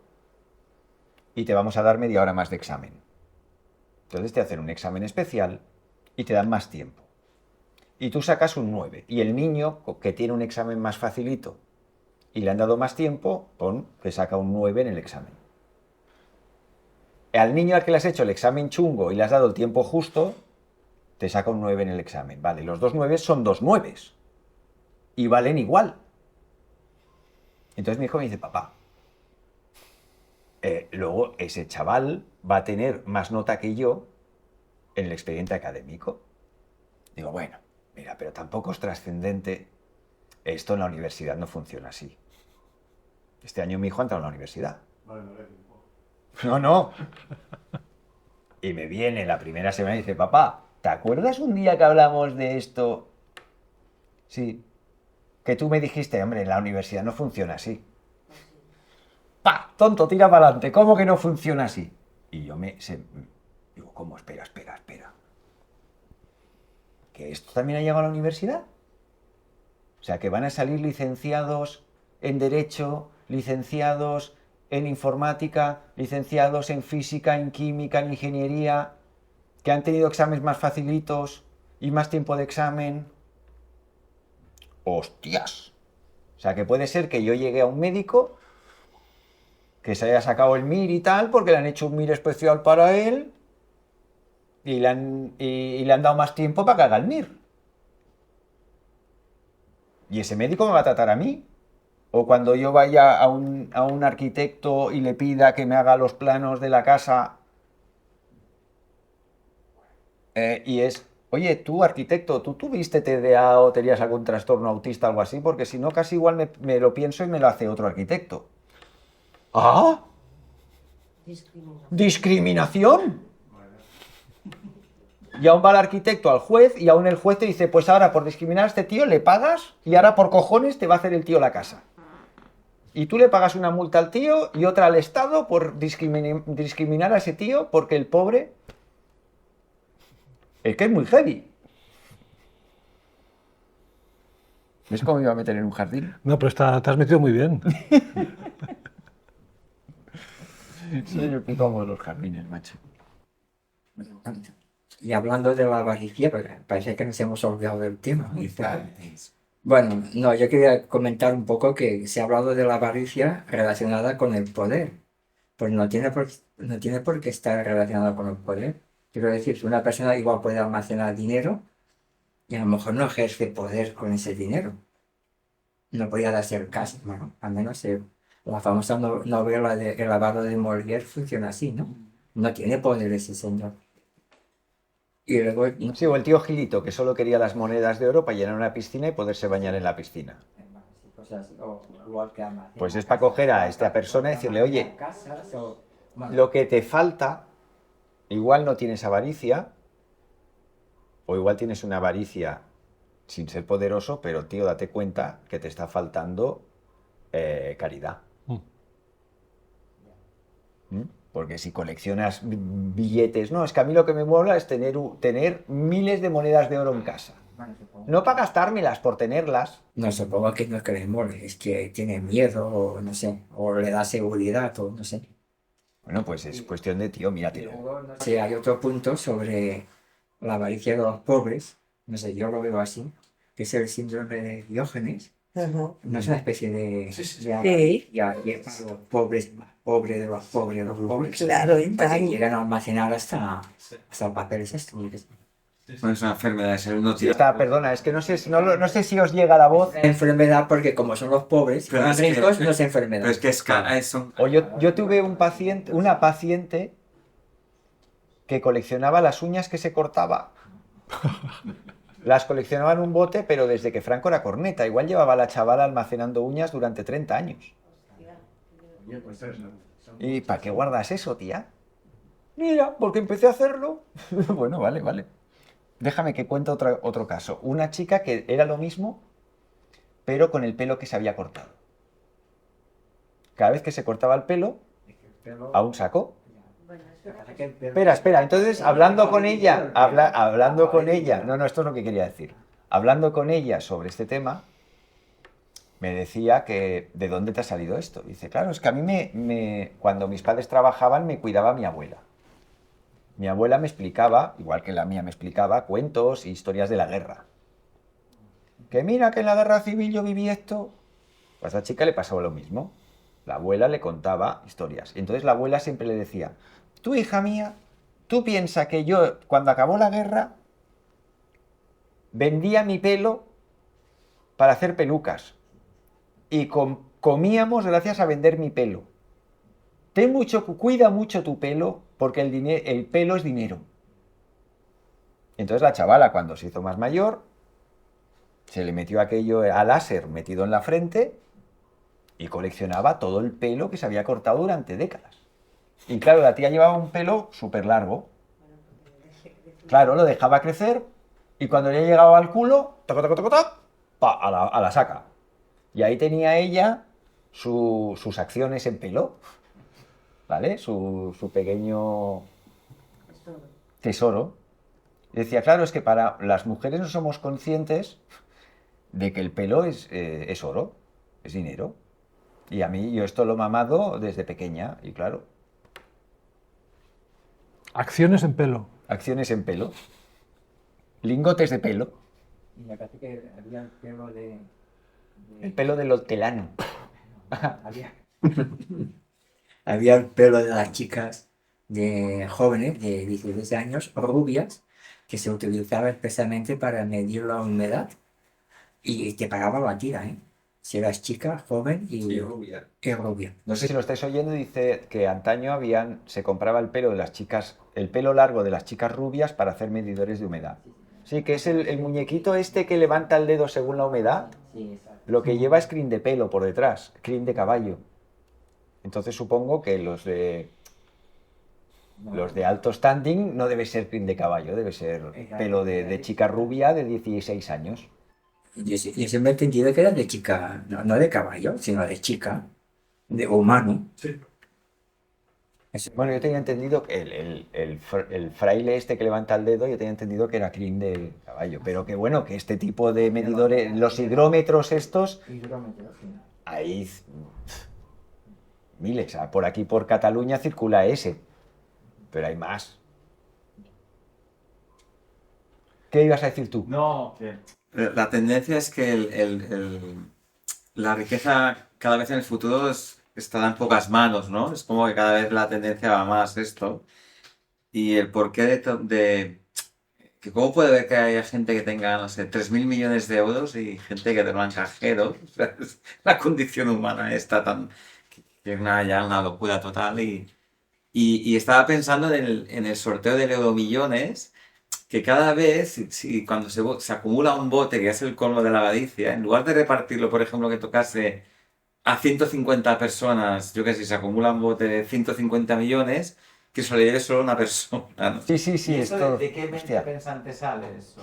S1: y te vamos a dar media hora más de examen. Entonces te hacen un examen especial y te dan más tiempo. Y tú sacas un 9. Y el niño que tiene un examen más facilito y le han dado más tiempo, que saca un 9 en el examen. Al niño al que le has hecho el examen chungo y le has dado el tiempo justo, te saca un 9 en el examen. Vale, los 2 9 son 2 9 y valen igual. Entonces mi hijo me dice, papá, luego ese chaval va a tener más nota que yo en el expediente académico. Digo, bueno, mira, pero tampoco es trascendente. Esto en la universidad no funciona así. Este año mi hijo ha entrado a la universidad. No. Y me viene la primera semana y dice, papá, ¿te acuerdas un día que hablamos de esto? Sí. Que tú me dijiste, hombre, en la universidad no funciona así. ¡Pah! Tonto, tira para adelante. ¿Cómo que no funciona así? Y yo digo, ¿cómo? Espera. ¿Que esto también ha llegado a la universidad? O sea, que van a salir licenciados en Derecho, licenciados en Informática, licenciados en Física, en Química, en Ingeniería, que han tenido exámenes más facilitos y más tiempo de examen. ¡Hostias! O sea, que puede ser que yo llegue a un médico que se haya sacado el MIR y tal, porque le han hecho un MIR especial para él y le han dado más tiempo para que haga el MIR. ¿Y ese médico me va a tratar a mí? O cuando yo vaya a un arquitecto y le pida que me haga los planos de la casa oye, tú arquitecto, ¿tú tuviste TDA o tenías algún trastorno autista o algo así? Porque si no, casi igual me lo pienso y me lo hace otro arquitecto. ¿Ah? ¿Discriminación? Y aún va el arquitecto al juez y aún el juez te dice, pues ahora por discriminar a este tío le pagas y ahora por cojones te va a hacer el tío la casa. Y tú le pagas una multa al tío y otra al Estado por discriminar a ese tío porque el pobre... Es que es muy heavy. ¿Ves cómo me iba a meter en un jardín?
S2: No, pero te has metido muy bien.
S1: Soy el que como los jardines, macho.
S3: Y hablando de la avaricia, porque parece que nos hemos olvidado del tema. Bueno, no, yo quería comentar un poco que se ha hablado de la avaricia relacionada con el poder. Pues no tiene por qué estar relacionada con el poder. Quiero decir, que una persona igual puede almacenar dinero y a lo mejor no ejerce poder con ese dinero. No podría darse el caso, bueno, al menos la famosa novela de El avaro de Molière funciona así, ¿no? No tiene poder ese señor. Y luego... no
S1: Sí, o el tío Gilito, que solo quería las monedas de oro para llenar una piscina y poderse bañar en la piscina.
S3: cosas así, o igual que almacén.
S1: Pues es para coger a esta persona y decirle, oye,
S3: Casas, o, bueno,
S1: lo que te falta, igual no tienes avaricia, o igual tienes una avaricia sin ser poderoso, pero tío, date cuenta que te está faltando caridad. Porque si coleccionas billetes, no, es que a mí lo que me mola es tener miles de monedas de oro en casa.
S3: bueno, supongo.
S1: No para gastármelas, por tenerlas.
S3: No, supongo que no es que le mole, es que tiene miedo, o no sé, o le da seguridad, o no sé.
S1: Bueno, pues es cuestión de, tío,
S3: Y
S1: míratelo.
S3: luego, no sé, hay otro punto sobre la avaricia de los pobres, no sé, yo lo veo así, que es el síndrome de Diógenes,
S7: Ujú.
S3: No es una especie de,
S6: Sí, sí, sí.
S3: de
S7: Sí.
S3: avaricia y es para los pobres, más pobres de los pobres de los pobres.
S7: Claro, y
S3: Para que
S7: tal.
S3: llegan a almacenar hasta papeles estos.
S5: Bueno, es una enfermedad, es el uno
S1: Sí, perdona, es que no sé, no sé si os llega la voz.
S3: Una enfermedad porque como son los pobres,
S5: Pero
S3: los
S5: es que-
S3: ricos no es enfermedad.
S5: Pero es que son...
S1: O yo tuve una paciente que coleccionaba las uñas que se cortaba. Las coleccionaba en un bote, pero desde que Franco era corneta. Igual llevaba a la chavala almacenando uñas durante 30 años. ¿Y para qué guardas eso, tía? Mira, porque empecé a hacerlo. Bueno, vale. Déjame que cuente otro caso. Una chica que era lo mismo, pero con el pelo que se había cortado. Cada vez que se cortaba el pelo, a un saco. Espera. Entonces, hablando con ella, no, esto es lo que quería decir. Hablando con ella sobre este tema, me decía que, ¿de dónde te ha salido esto? Dice, claro, es que a mí cuando mis padres trabajaban, me cuidaba mi abuela. Mi abuela me explicaba, igual que la mía me explicaba, cuentos e historias de la guerra. Que mira que en la guerra civil yo viví esto. Pues a la chica le pasaba lo mismo. La abuela le contaba historias. Y entonces la abuela siempre le decía, tú, hija mía, tú piensas que yo, cuando acabó la guerra, vendía mi pelo para hacer pelucas. Y comíamos gracias a vender mi pelo. Cuida mucho tu pelo, porque el pelo es dinero. Entonces la chavala, cuando se hizo más mayor, se le metió aquello a láser metido en la frente y coleccionaba todo el pelo que se había cortado durante décadas. Y claro, la tía llevaba un pelo súper largo. Claro, lo dejaba crecer y cuando ya llegaba al culo, a la saca. Y ahí tenía ella sus acciones en pelo, ¿vale? Su pequeño tesoro. Y decía, claro, es que para las mujeres no somos conscientes de que el pelo es oro, es dinero. Y a mí, yo esto lo he mamado desde pequeña, y claro,
S2: Acciones en pelo.
S1: acciones en pelo, lingotes de pelo,
S3: Y me parece que había el pelo de...
S1: el pelo del hortelano.
S3: Había el pelo de las chicas de jóvenes de 16 años, rubias, que se utilizaba especialmente para medir la humedad y te pagaba la tira, ¿eh? Si eras chica, joven y rubia.
S1: No sé si lo estáis oyendo, dice que antaño se compraba el pelo de las chicas, el pelo largo de las chicas rubias para hacer medidores de humedad. Sí, que es el muñequito este que levanta el dedo según la humedad.
S3: Sí, exacto.
S1: Lo que lleva es crin de pelo por detrás, crin de caballo. Entonces supongo que los de alto standing no debe ser crin de caballo, debe ser pelo de chica rubia de 16 años.
S3: Yo siempre he entendido que era de chica, no de caballo, sino de chica, de humano.
S6: Sí.
S1: Bueno, yo tenía entendido que el fraile este que levanta el dedo, yo tenía entendido que era crin de caballo. Pero que bueno, que este tipo de medidores, los higrómetros estos, hay miles. Por aquí, por Cataluña, circula ese. Pero hay más. ¿Qué ibas a decir tú?
S5: No, que la tendencia es que la riqueza cada vez en el futuro estará en pocas manos, ¿no? Es como que cada vez la tendencia va más esto. Y el porqué que cómo puede ver que haya gente que tenga, no sé, 3.000 millones de euros y gente que tenga cajeros. O sea, la condición humana está que es ya una locura total. Y estaba pensando en el sorteo del Euromillones, que cada vez, cuando se acumula un bote, que es el colmo de la avaricia, en lugar de repartirlo, por ejemplo, que tocase a 150 personas, yo que sé, se acumula un bote de 150 millones, que se lo lleve solo una persona, ¿no?
S1: Sí,
S5: ¿Y eso
S1: esto...
S5: de qué mente
S1: hostia.
S5: pensante sale eso?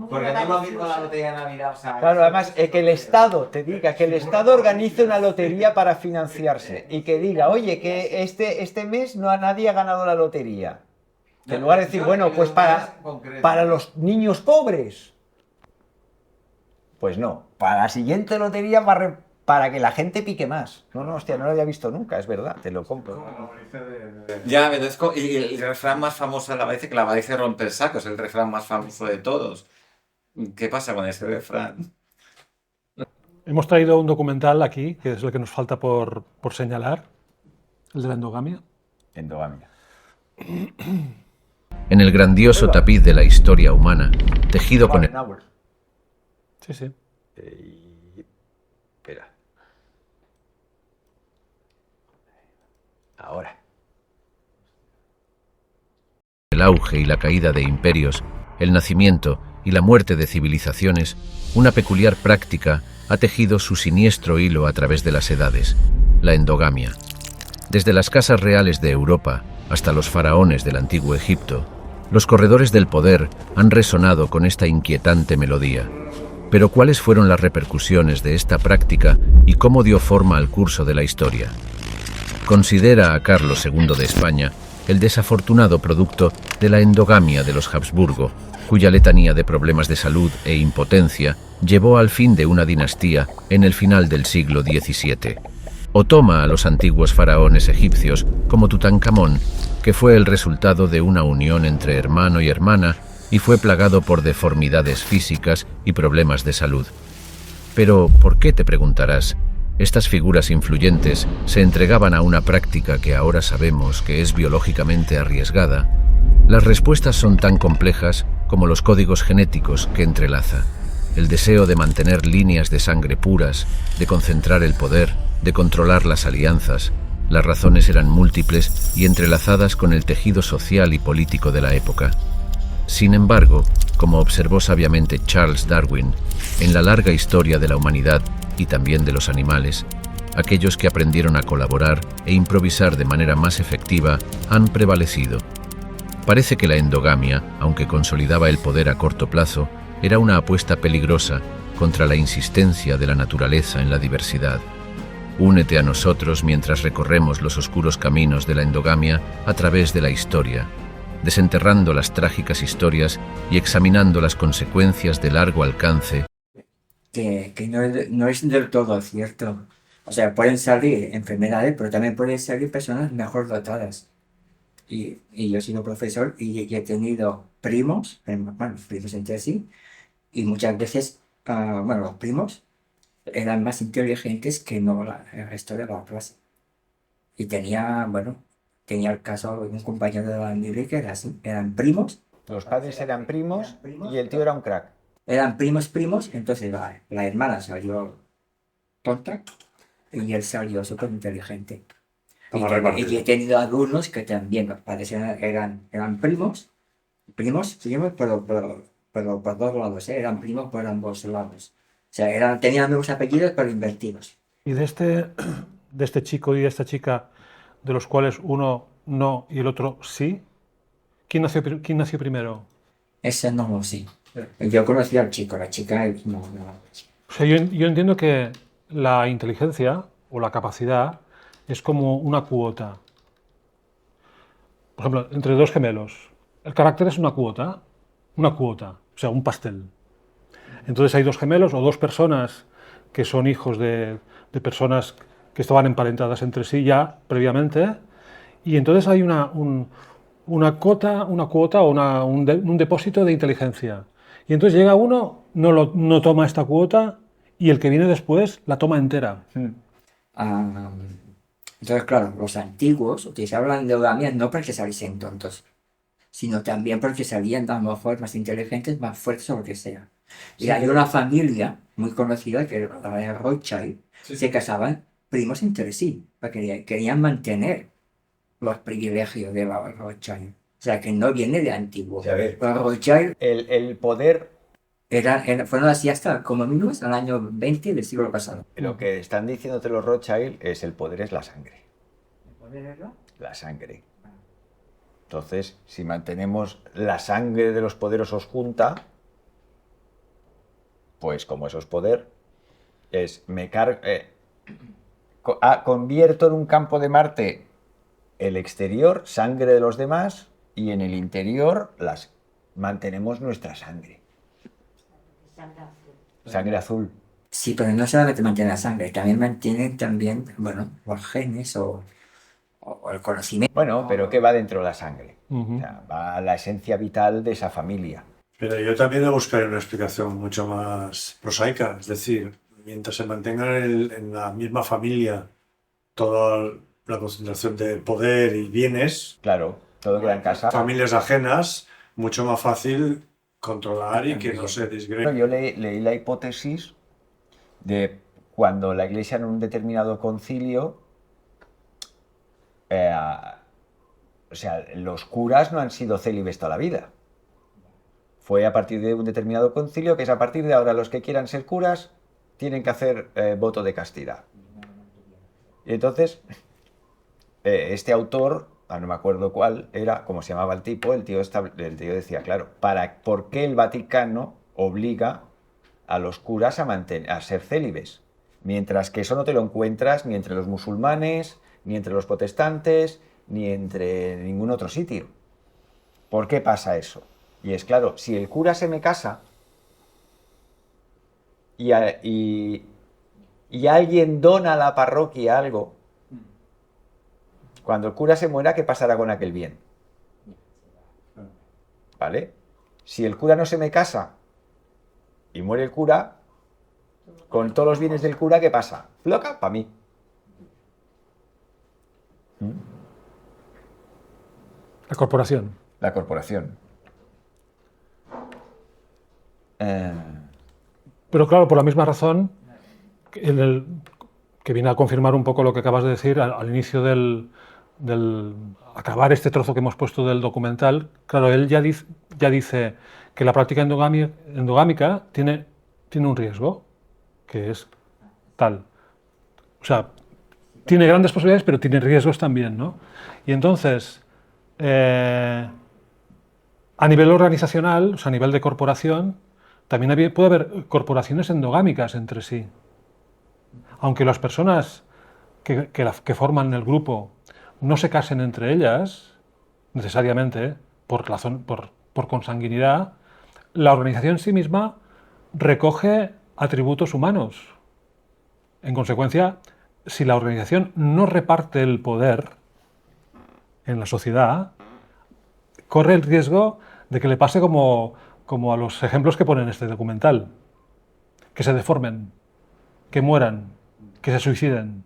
S5: Porque no es lo mismo la lotería de Navidad, o sea...
S1: Claro, además, que el Estado te diga, que el Estado organice una lotería para financiarse y que diga, oye, que este mes nadie ha ganado la lotería. Que en lugar de decir, bueno, pues para los niños pobres. Pues no, para la siguiente lotería para que la gente pique más. No, hostia, no lo había visto nunca, es verdad, te lo compro.
S5: Ya, pero y el refrán más famoso de la avaricia, que la avaricia rompe el saco, es el refrán más famoso de todos. ¿Qué pasa con ese refrán?
S2: Hemos traído un documental aquí, que es el que nos falta por señalar, el de la endogamia.
S1: Endogamia.
S7: En el grandioso tapiz de la historia humana, tejido con el
S2: Sí, sí.
S1: Espera. Ahora.
S7: auge y la caída de imperios, el nacimiento y la muerte de civilizaciones, una peculiar práctica ha tejido su siniestro hilo a través de las edades, la endogamia. Desde las casas reales de Europa hasta los faraones del antiguo Egipto, los corredores del poder han resonado con esta inquietante melodía. Pero ¿cuáles fueron las repercusiones de esta práctica y cómo dio forma al curso de la historia? Considera a Carlos II de España el desafortunado producto de la endogamia de los Habsburgo, cuya letanía de problemas de salud e impotencia llevó al fin de una dinastía en el final del siglo XVII. O toma a los antiguos faraones egipcios como Tutankamón, que fue el resultado de una unión entre hermano y hermana y fue plagado por deformidades físicas y problemas de salud. Pero, ¿por qué, te preguntarás? Estas figuras influyentes se entregaban a una práctica que ahora sabemos que es biológicamente arriesgada. Las respuestas son tan complejas como los códigos genéticos que entrelaza. El deseo de mantener líneas de sangre puras, de concentrar el poder, de controlar las alianzas. Las razones eran múltiples y entrelazadas con el tejido social y político de la época. Sin embargo, como observó sabiamente Charles Darwin, en la larga historia de la humanidad y también de los animales, aquellos que aprendieron a colaborar e improvisar de manera más efectiva han prevalecido. Parece que la endogamia, aunque consolidaba el poder a corto plazo, era una apuesta peligrosa contra la insistencia de la naturaleza en la diversidad. Únete a nosotros mientras recorremos los oscuros caminos de la endogamia a través de la historia, desenterrando las trágicas historias y examinando las consecuencias de largo alcance.
S3: Que no es del todo cierto. O sea, pueden salir enfermedades, pero también pueden salir personas mejor dotadas. Y yo he sido profesor y he tenido primos, bueno, primos entre sí, y muchas veces, bueno, los primos eran más inteligentes que no el resto de la clase. Y tenía el caso de un compañero de la Libre que era así, eran primos.
S1: Los padres eran primos y el tío era un crack.
S3: Eran primos, entonces la hermana salió tonta y él salió súper inteligente. Y he tenido alumnos que también parecían, eran primos, pero por dos lados, eran primos por ambos lados. O sea, tenían los mismos apellidos, pero invertidos.
S2: Y de este chico y de esta chica, de los cuales uno no y el otro sí, ¿quién nació primero?
S3: Ese no lo sé. Yo conocí al chico, la chica no.
S2: O sea, yo entiendo que la inteligencia o la capacidad es como una cuota. Por ejemplo, entre dos gemelos. El carácter es una cuota, o sea, un pastel. Entonces hay dos gemelos o dos personas que son hijos de personas que estaban emparentadas entre sí ya previamente, y entonces hay una cuota o un depósito de inteligencia. Y entonces llega uno, no toma esta cuota, y el que viene después la toma entera.
S3: Entonces, claro, los antiguos utilizaban la endogamia no porque saliesen tontos, sino también porque salían a lo mejor más inteligentes, más fuertes o lo que sea. Y hay una familia muy conocida que era la de Rothschild, se casaban primos entre sí, porque querían mantener los privilegios de la Rothschild. O sea, que no viene de antiguo.
S1: O sea, a ver,
S3: Los Rothschild
S1: el poder,
S3: fueron así hasta como mínimo hasta el año 20 del siglo pasado.
S1: lo que están diciéndote los Rothschild es el poder es la sangre.
S3: ¿El poder era?
S1: La sangre. Entonces, si mantenemos la sangre de los poderosos junta, pues como eso es poder, es convierto en un campo de Marte el exterior, sangre de los demás, y en el interior mantenemos nuestra sangre. Sangre azul.
S3: Sí, pero no solamente mantienen la sangre, también mantienen los genes o el conocimiento.
S1: Bueno, pero ¿qué va dentro de la sangre?
S2: Uh-huh.
S1: O sea, va la esencia vital de esa familia.
S6: Pero yo también le buscaré una explicación mucho más prosaica, es decir, Mientras se mantengan en la misma familia toda la concentración de poder y bienes,
S1: Claro, todo queda en casa.
S6: familias ajenas, mucho más fácil controlar y que no se disgregue.
S1: Yo leí la hipótesis de cuando la Iglesia en un determinado concilio, o sea, los curas no han sido célibes toda la vida. Fue a partir de un determinado concilio que es a partir de ahora los que quieran ser curas tienen que hacer voto de castidad. Y entonces, este autor, no me acuerdo cuál era, cómo se llamaba el tío decía, claro, ¿por qué el Vaticano obliga a los curas a ser célibes? Mientras que eso no te lo encuentras ni entre los musulmanes, ni entre los protestantes, ni entre ningún otro sitio. ¿Por qué pasa eso? Y es claro, si el cura se me casa y alguien dona a la parroquia algo, cuando el cura se muera, ¿qué pasará con aquel bien? ¿Vale? Si el cura no se me casa y muere el cura, con todos los bienes del cura, ¿qué pasa? Floca para mí.
S2: La corporación.
S1: La corporación.
S2: Pero claro, por la misma razón, que viene a confirmar un poco lo que acabas de decir al inicio del acabar este trozo que hemos puesto del documental, claro, él ya dice que la práctica endogámica tiene un riesgo, que es tal. O sea, tiene grandes posibilidades, pero tiene riesgos también, ¿no? Y entonces, a nivel organizacional, o sea, a nivel de corporación, también puede haber corporaciones endogámicas entre sí. Aunque las personas que forman el grupo no se casen entre ellas, necesariamente, por consanguinidad, la organización en sí misma recoge atributos humanos. En consecuencia, si la organización no reparte el poder en la sociedad, corre el riesgo de que le pase como a los ejemplos que pone en este documental, que se deformen, que mueran, que se suiciden.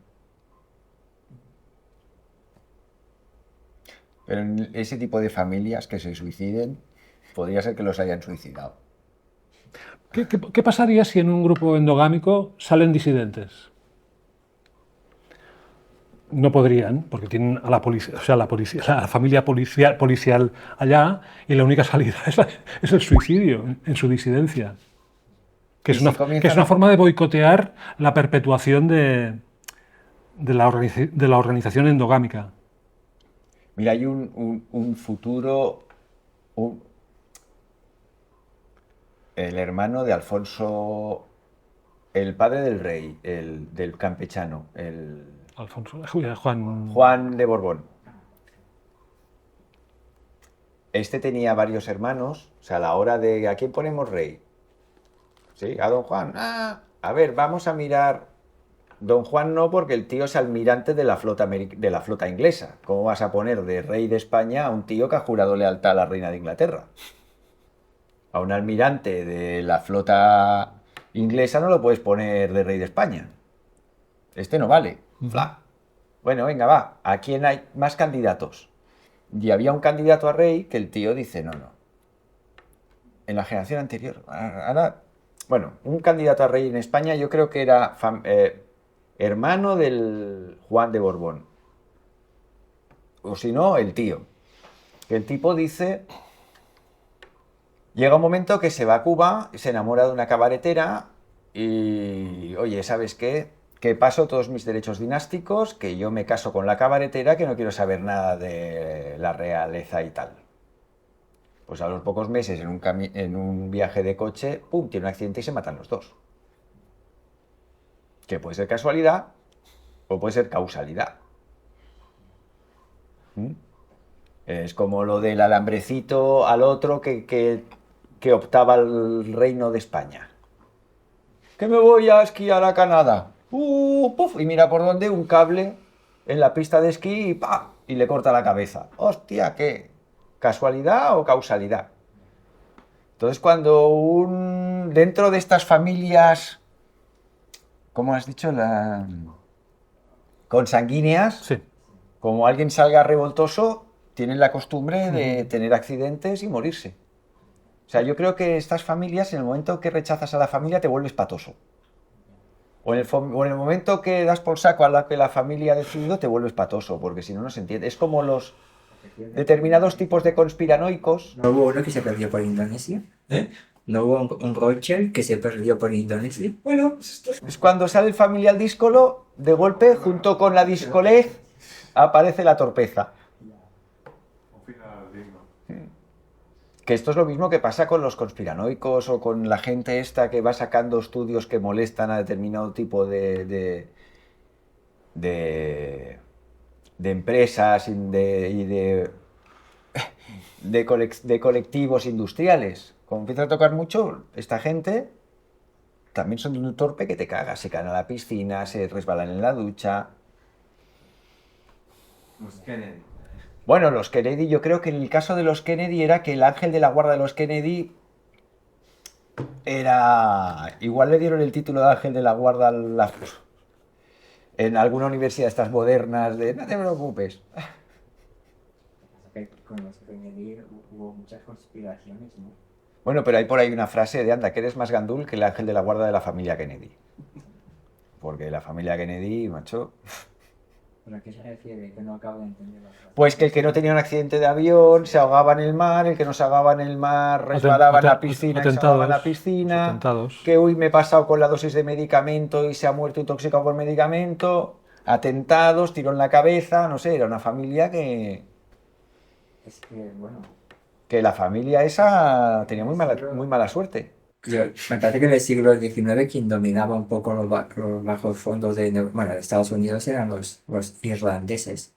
S1: Pero en ese tipo de familias que se suiciden, podría ser que los hayan suicidado.
S2: ¿Qué pasaría si en un grupo endogámico salen disidentes? No podrían, porque tienen a la policía, o sea, la familia policial allá, y la única salida es el suicidio en su disidencia. Que es una forma de boicotear la perpetuación de la organización endogámica.
S1: Mira, hay un futuro, el hermano de Alfonso, el padre del rey, del campechano, Juan de Borbón. Este tenía varios hermanos, o sea, a la hora de ¿a quién ponemos rey? Sí, a don Juan. A ver, vamos a mirar. Don Juan no, porque el tío es almirante de la flota inglesa. ¿Cómo vas a poner de rey de España a un tío que ha jurado lealtad a la reina de Inglaterra? A un almirante de la flota inglesa no lo puedes poner de rey de España. Este no vale. Fla. Bueno, venga, va. ¿A quién hay más candidatos? Y había un candidato a rey que el tío dice, no. En la generación anterior. Ahora, bueno, un candidato a rey en España yo creo que era hermano del Juan de Borbón. O si no, el tío. El tipo dice... Llega un momento que se va a Cuba, se enamora de una cabaretera y... Oye, ¿sabes qué? Que paso todos mis derechos dinásticos, que yo me caso con la cabaretera, que no quiero saber nada de la realeza y tal. Pues a los pocos meses, en un viaje de coche, ¡pum!, tiene un accidente y se matan los dos. Que puede ser casualidad o puede ser causalidad. Es como lo del alambrecito al otro que optaba al reino de España. Que me voy a esquiar a Canadá. Puf, y mira por dónde, un cable en la pista de esquí y ¡pa! Y le corta la cabeza. Hostia, ¿qué? ¿Casualidad o causalidad? Entonces, cuando dentro de estas familias ¿cómo has dicho? Consanguíneas,
S2: Sí.
S1: como alguien salga revoltoso, tienen la costumbre de tener accidentes y morirse. O sea, yo creo que estas familias, en el momento que rechazas a la familia, te vuelves patoso. O en el momento que das por saco a la que la familia ha decidido, te vuelves patoso, porque si no, no se entiende. Es como los determinados tipos de conspiranoicos.
S3: ¿No hubo uno que se perdió por Indonesia? ¿No hubo un Rothschild que se perdió por Indonesia? Bueno,
S1: Es cuando sale el familiar díscolo, de golpe, junto con la discolez, aparece la torpeza. Que esto es lo mismo que pasa con los conspiranoicos o con la gente esta que va sacando estudios que molestan a determinado tipo de empresas de colectivos industriales. Como empieza a tocar mucho, esta gente también son de un torpe que te cagas, se caen a la piscina, se resbalan en la ducha.
S5: Los Kennedy.
S1: Bueno, los Kennedy, yo creo que en el caso de los Kennedy era que el ángel de la guarda de los Kennedy era... Igual le dieron el título de ángel de la guarda en alguna universidad de estas modernas de no te preocupes.
S3: con los Kennedy hubo muchas conspiraciones, ¿no?
S1: Bueno, pero hay por ahí una frase de anda, que eres más gandul que el ángel de la guarda de la familia Kennedy. Porque la familia Kennedy, macho...
S3: ¿Pero a qué se refiere? Que no acabo de entender la frase.
S1: Pues que el que no tenía un accidente de avión se ahogaba en el mar, el que no se ahogaba en el mar resbalaba en la piscina y se ahogaba en la piscina,
S2: atentados.
S1: que uy, me he pasado con la dosis de medicamento y se ha muerto intoxicado por medicamento, atentados, tiro en la cabeza, no sé, era una familia
S3: Es que, bueno,
S1: que la familia esa tenía muy mala suerte.
S3: me parece que en el siglo XIX quien dominaba un poco los bajos fondos de Estados Unidos eran los irlandeses.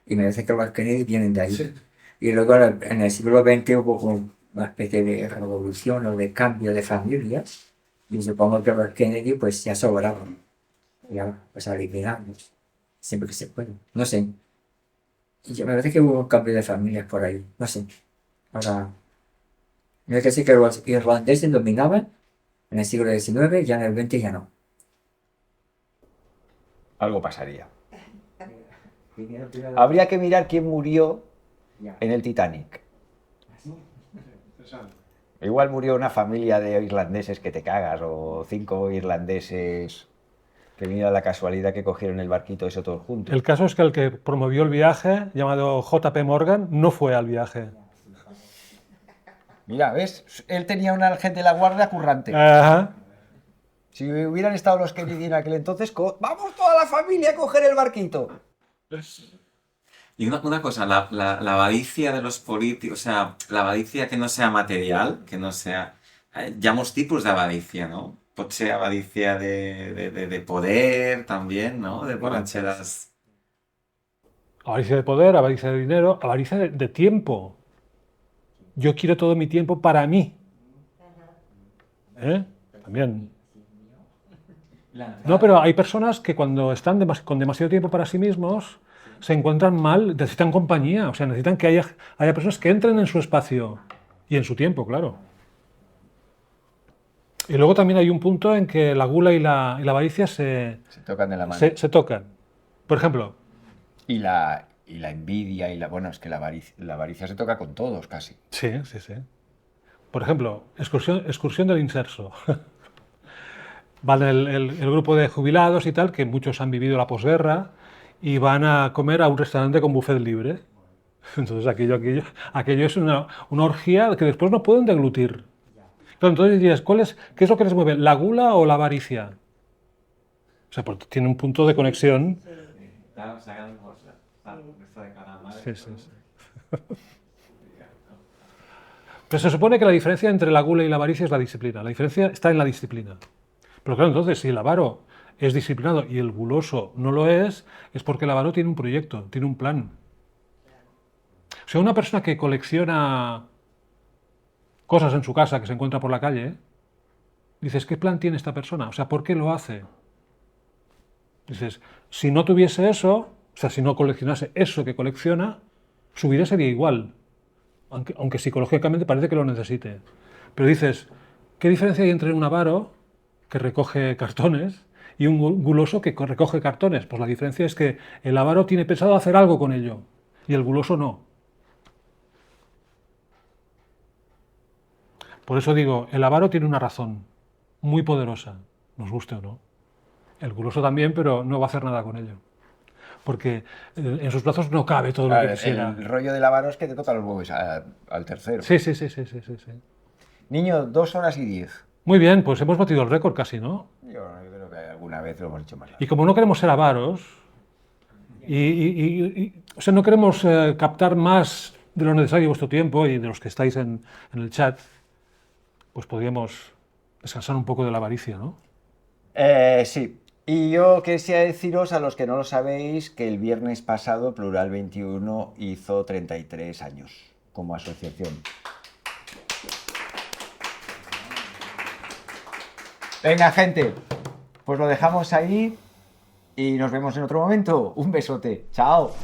S3: Y me parece que los Kennedy vienen de ahí.
S6: Sí.
S3: Y luego en el siglo XX hubo como una especie de revolución o de cambio de familias. Y supongo que los Kennedy pues ya sobraban. Ya pues a eliminarlos. Siempre que se puede. No sé. Y me parece que hubo un cambio de familias por ahí. No sé. Ahora... Me parece que los irlandeses dominaban en el siglo XIX, ya en el XX ya no.
S1: Algo pasaría. Habría que mirar quién murió en el Titanic. Igual murió una familia de irlandeses que te cagas, o 5 irlandeses que vino la casualidad que cogieron el barquito ese todos juntos.
S2: El caso es que el que promovió el viaje, llamado J.P. Morgan, no fue al viaje.
S1: Mira, ¿ves? Él tenía un ángel de la guardia currante.
S2: Ajá.
S1: Si hubieran estado los Kennedy en aquel entonces, ¡vamos toda la familia a coger el barquito!
S5: Y una cosa, la avaricia de los políticos, o sea, la avaricia que no sea material, que no sea... Hi ha molts tipus d'avaricia, no? Pot ser avaricia de poder, también, ¿no? De borratxeras...
S2: Avaricia de poder, avaricia de dinero, avaricia de tiempo. Yo quiero todo mi tiempo para mí. ¿Eh? También. No, pero hay personas que cuando están con demasiado tiempo para sí mismos se encuentran mal, necesitan compañía, o sea, necesitan que haya personas que entren en su espacio y en su tiempo, claro. Y luego también hay un punto en que la gula y la avaricia se
S1: tocan de la mano.
S2: Se tocan. Por ejemplo.
S1: Y la envidia bueno, es que la avaricia se toca con todos casi.
S2: Sí, sí, sí. Por ejemplo, excursión del inserso. Van el grupo de jubilados y tal, que muchos han vivido la posguerra, y van a comer a un restaurante con buffet libre. Entonces aquello es una orgía que después no pueden deglutir. Entonces dirías, ¿qué es lo que les mueve? ¿La gula o la avaricia? O sea, porque tiene un punto de conexión.
S5: Claro, sacan cosas. De calamar.
S2: Sí, sí, sí. Pero se supone que la diferencia entre la gula y la avaricia es la disciplina. La diferencia está en la disciplina. Pero claro, entonces, si el avaro es disciplinado y el guloso no lo es porque el avaro tiene un proyecto, tiene un plan. O sea, una persona que colecciona cosas en su casa que se encuentra por la calle, dices, ¿qué plan tiene esta persona? O sea, ¿por qué lo hace? Dices, si no tuviese eso, o sea, si no coleccionase eso que colecciona, su vida sería igual, aunque psicológicamente parece que lo necesite. Pero dices, ¿qué diferencia hay entre un avaro que recoge cartones y un guloso que recoge cartones. Pues la diferencia es que el avaro tiene pensado hacer algo con ello y el guloso no. Por eso digo, el avaro tiene una razón muy poderosa, nos guste o no. El guloso también, pero no va a hacer nada con ello. Porque en sus brazos no cabe todo lo que quisiera.
S1: El rollo del avaro es que te toca los huevos al tercero.
S2: Sí.
S1: Niño, 2 horas y 10.
S2: Muy bien, pues hemos batido el récord casi, ¿no?
S1: Yo creo que alguna vez lo hemos hecho más largo.
S2: Y como no queremos ser avaros, o sea, no queremos captar más de lo necesario vuestro tiempo y de los que estáis en el chat, pues podríamos descansar un poco de la avaricia, ¿no?
S1: Sí. Y yo quería deciros, a los que no lo sabéis, que el viernes pasado Plural 21 hizo 33 años como asociación. Venga, gente, pues lo dejamos ahí y nos vemos en otro momento. Un besote. Chao.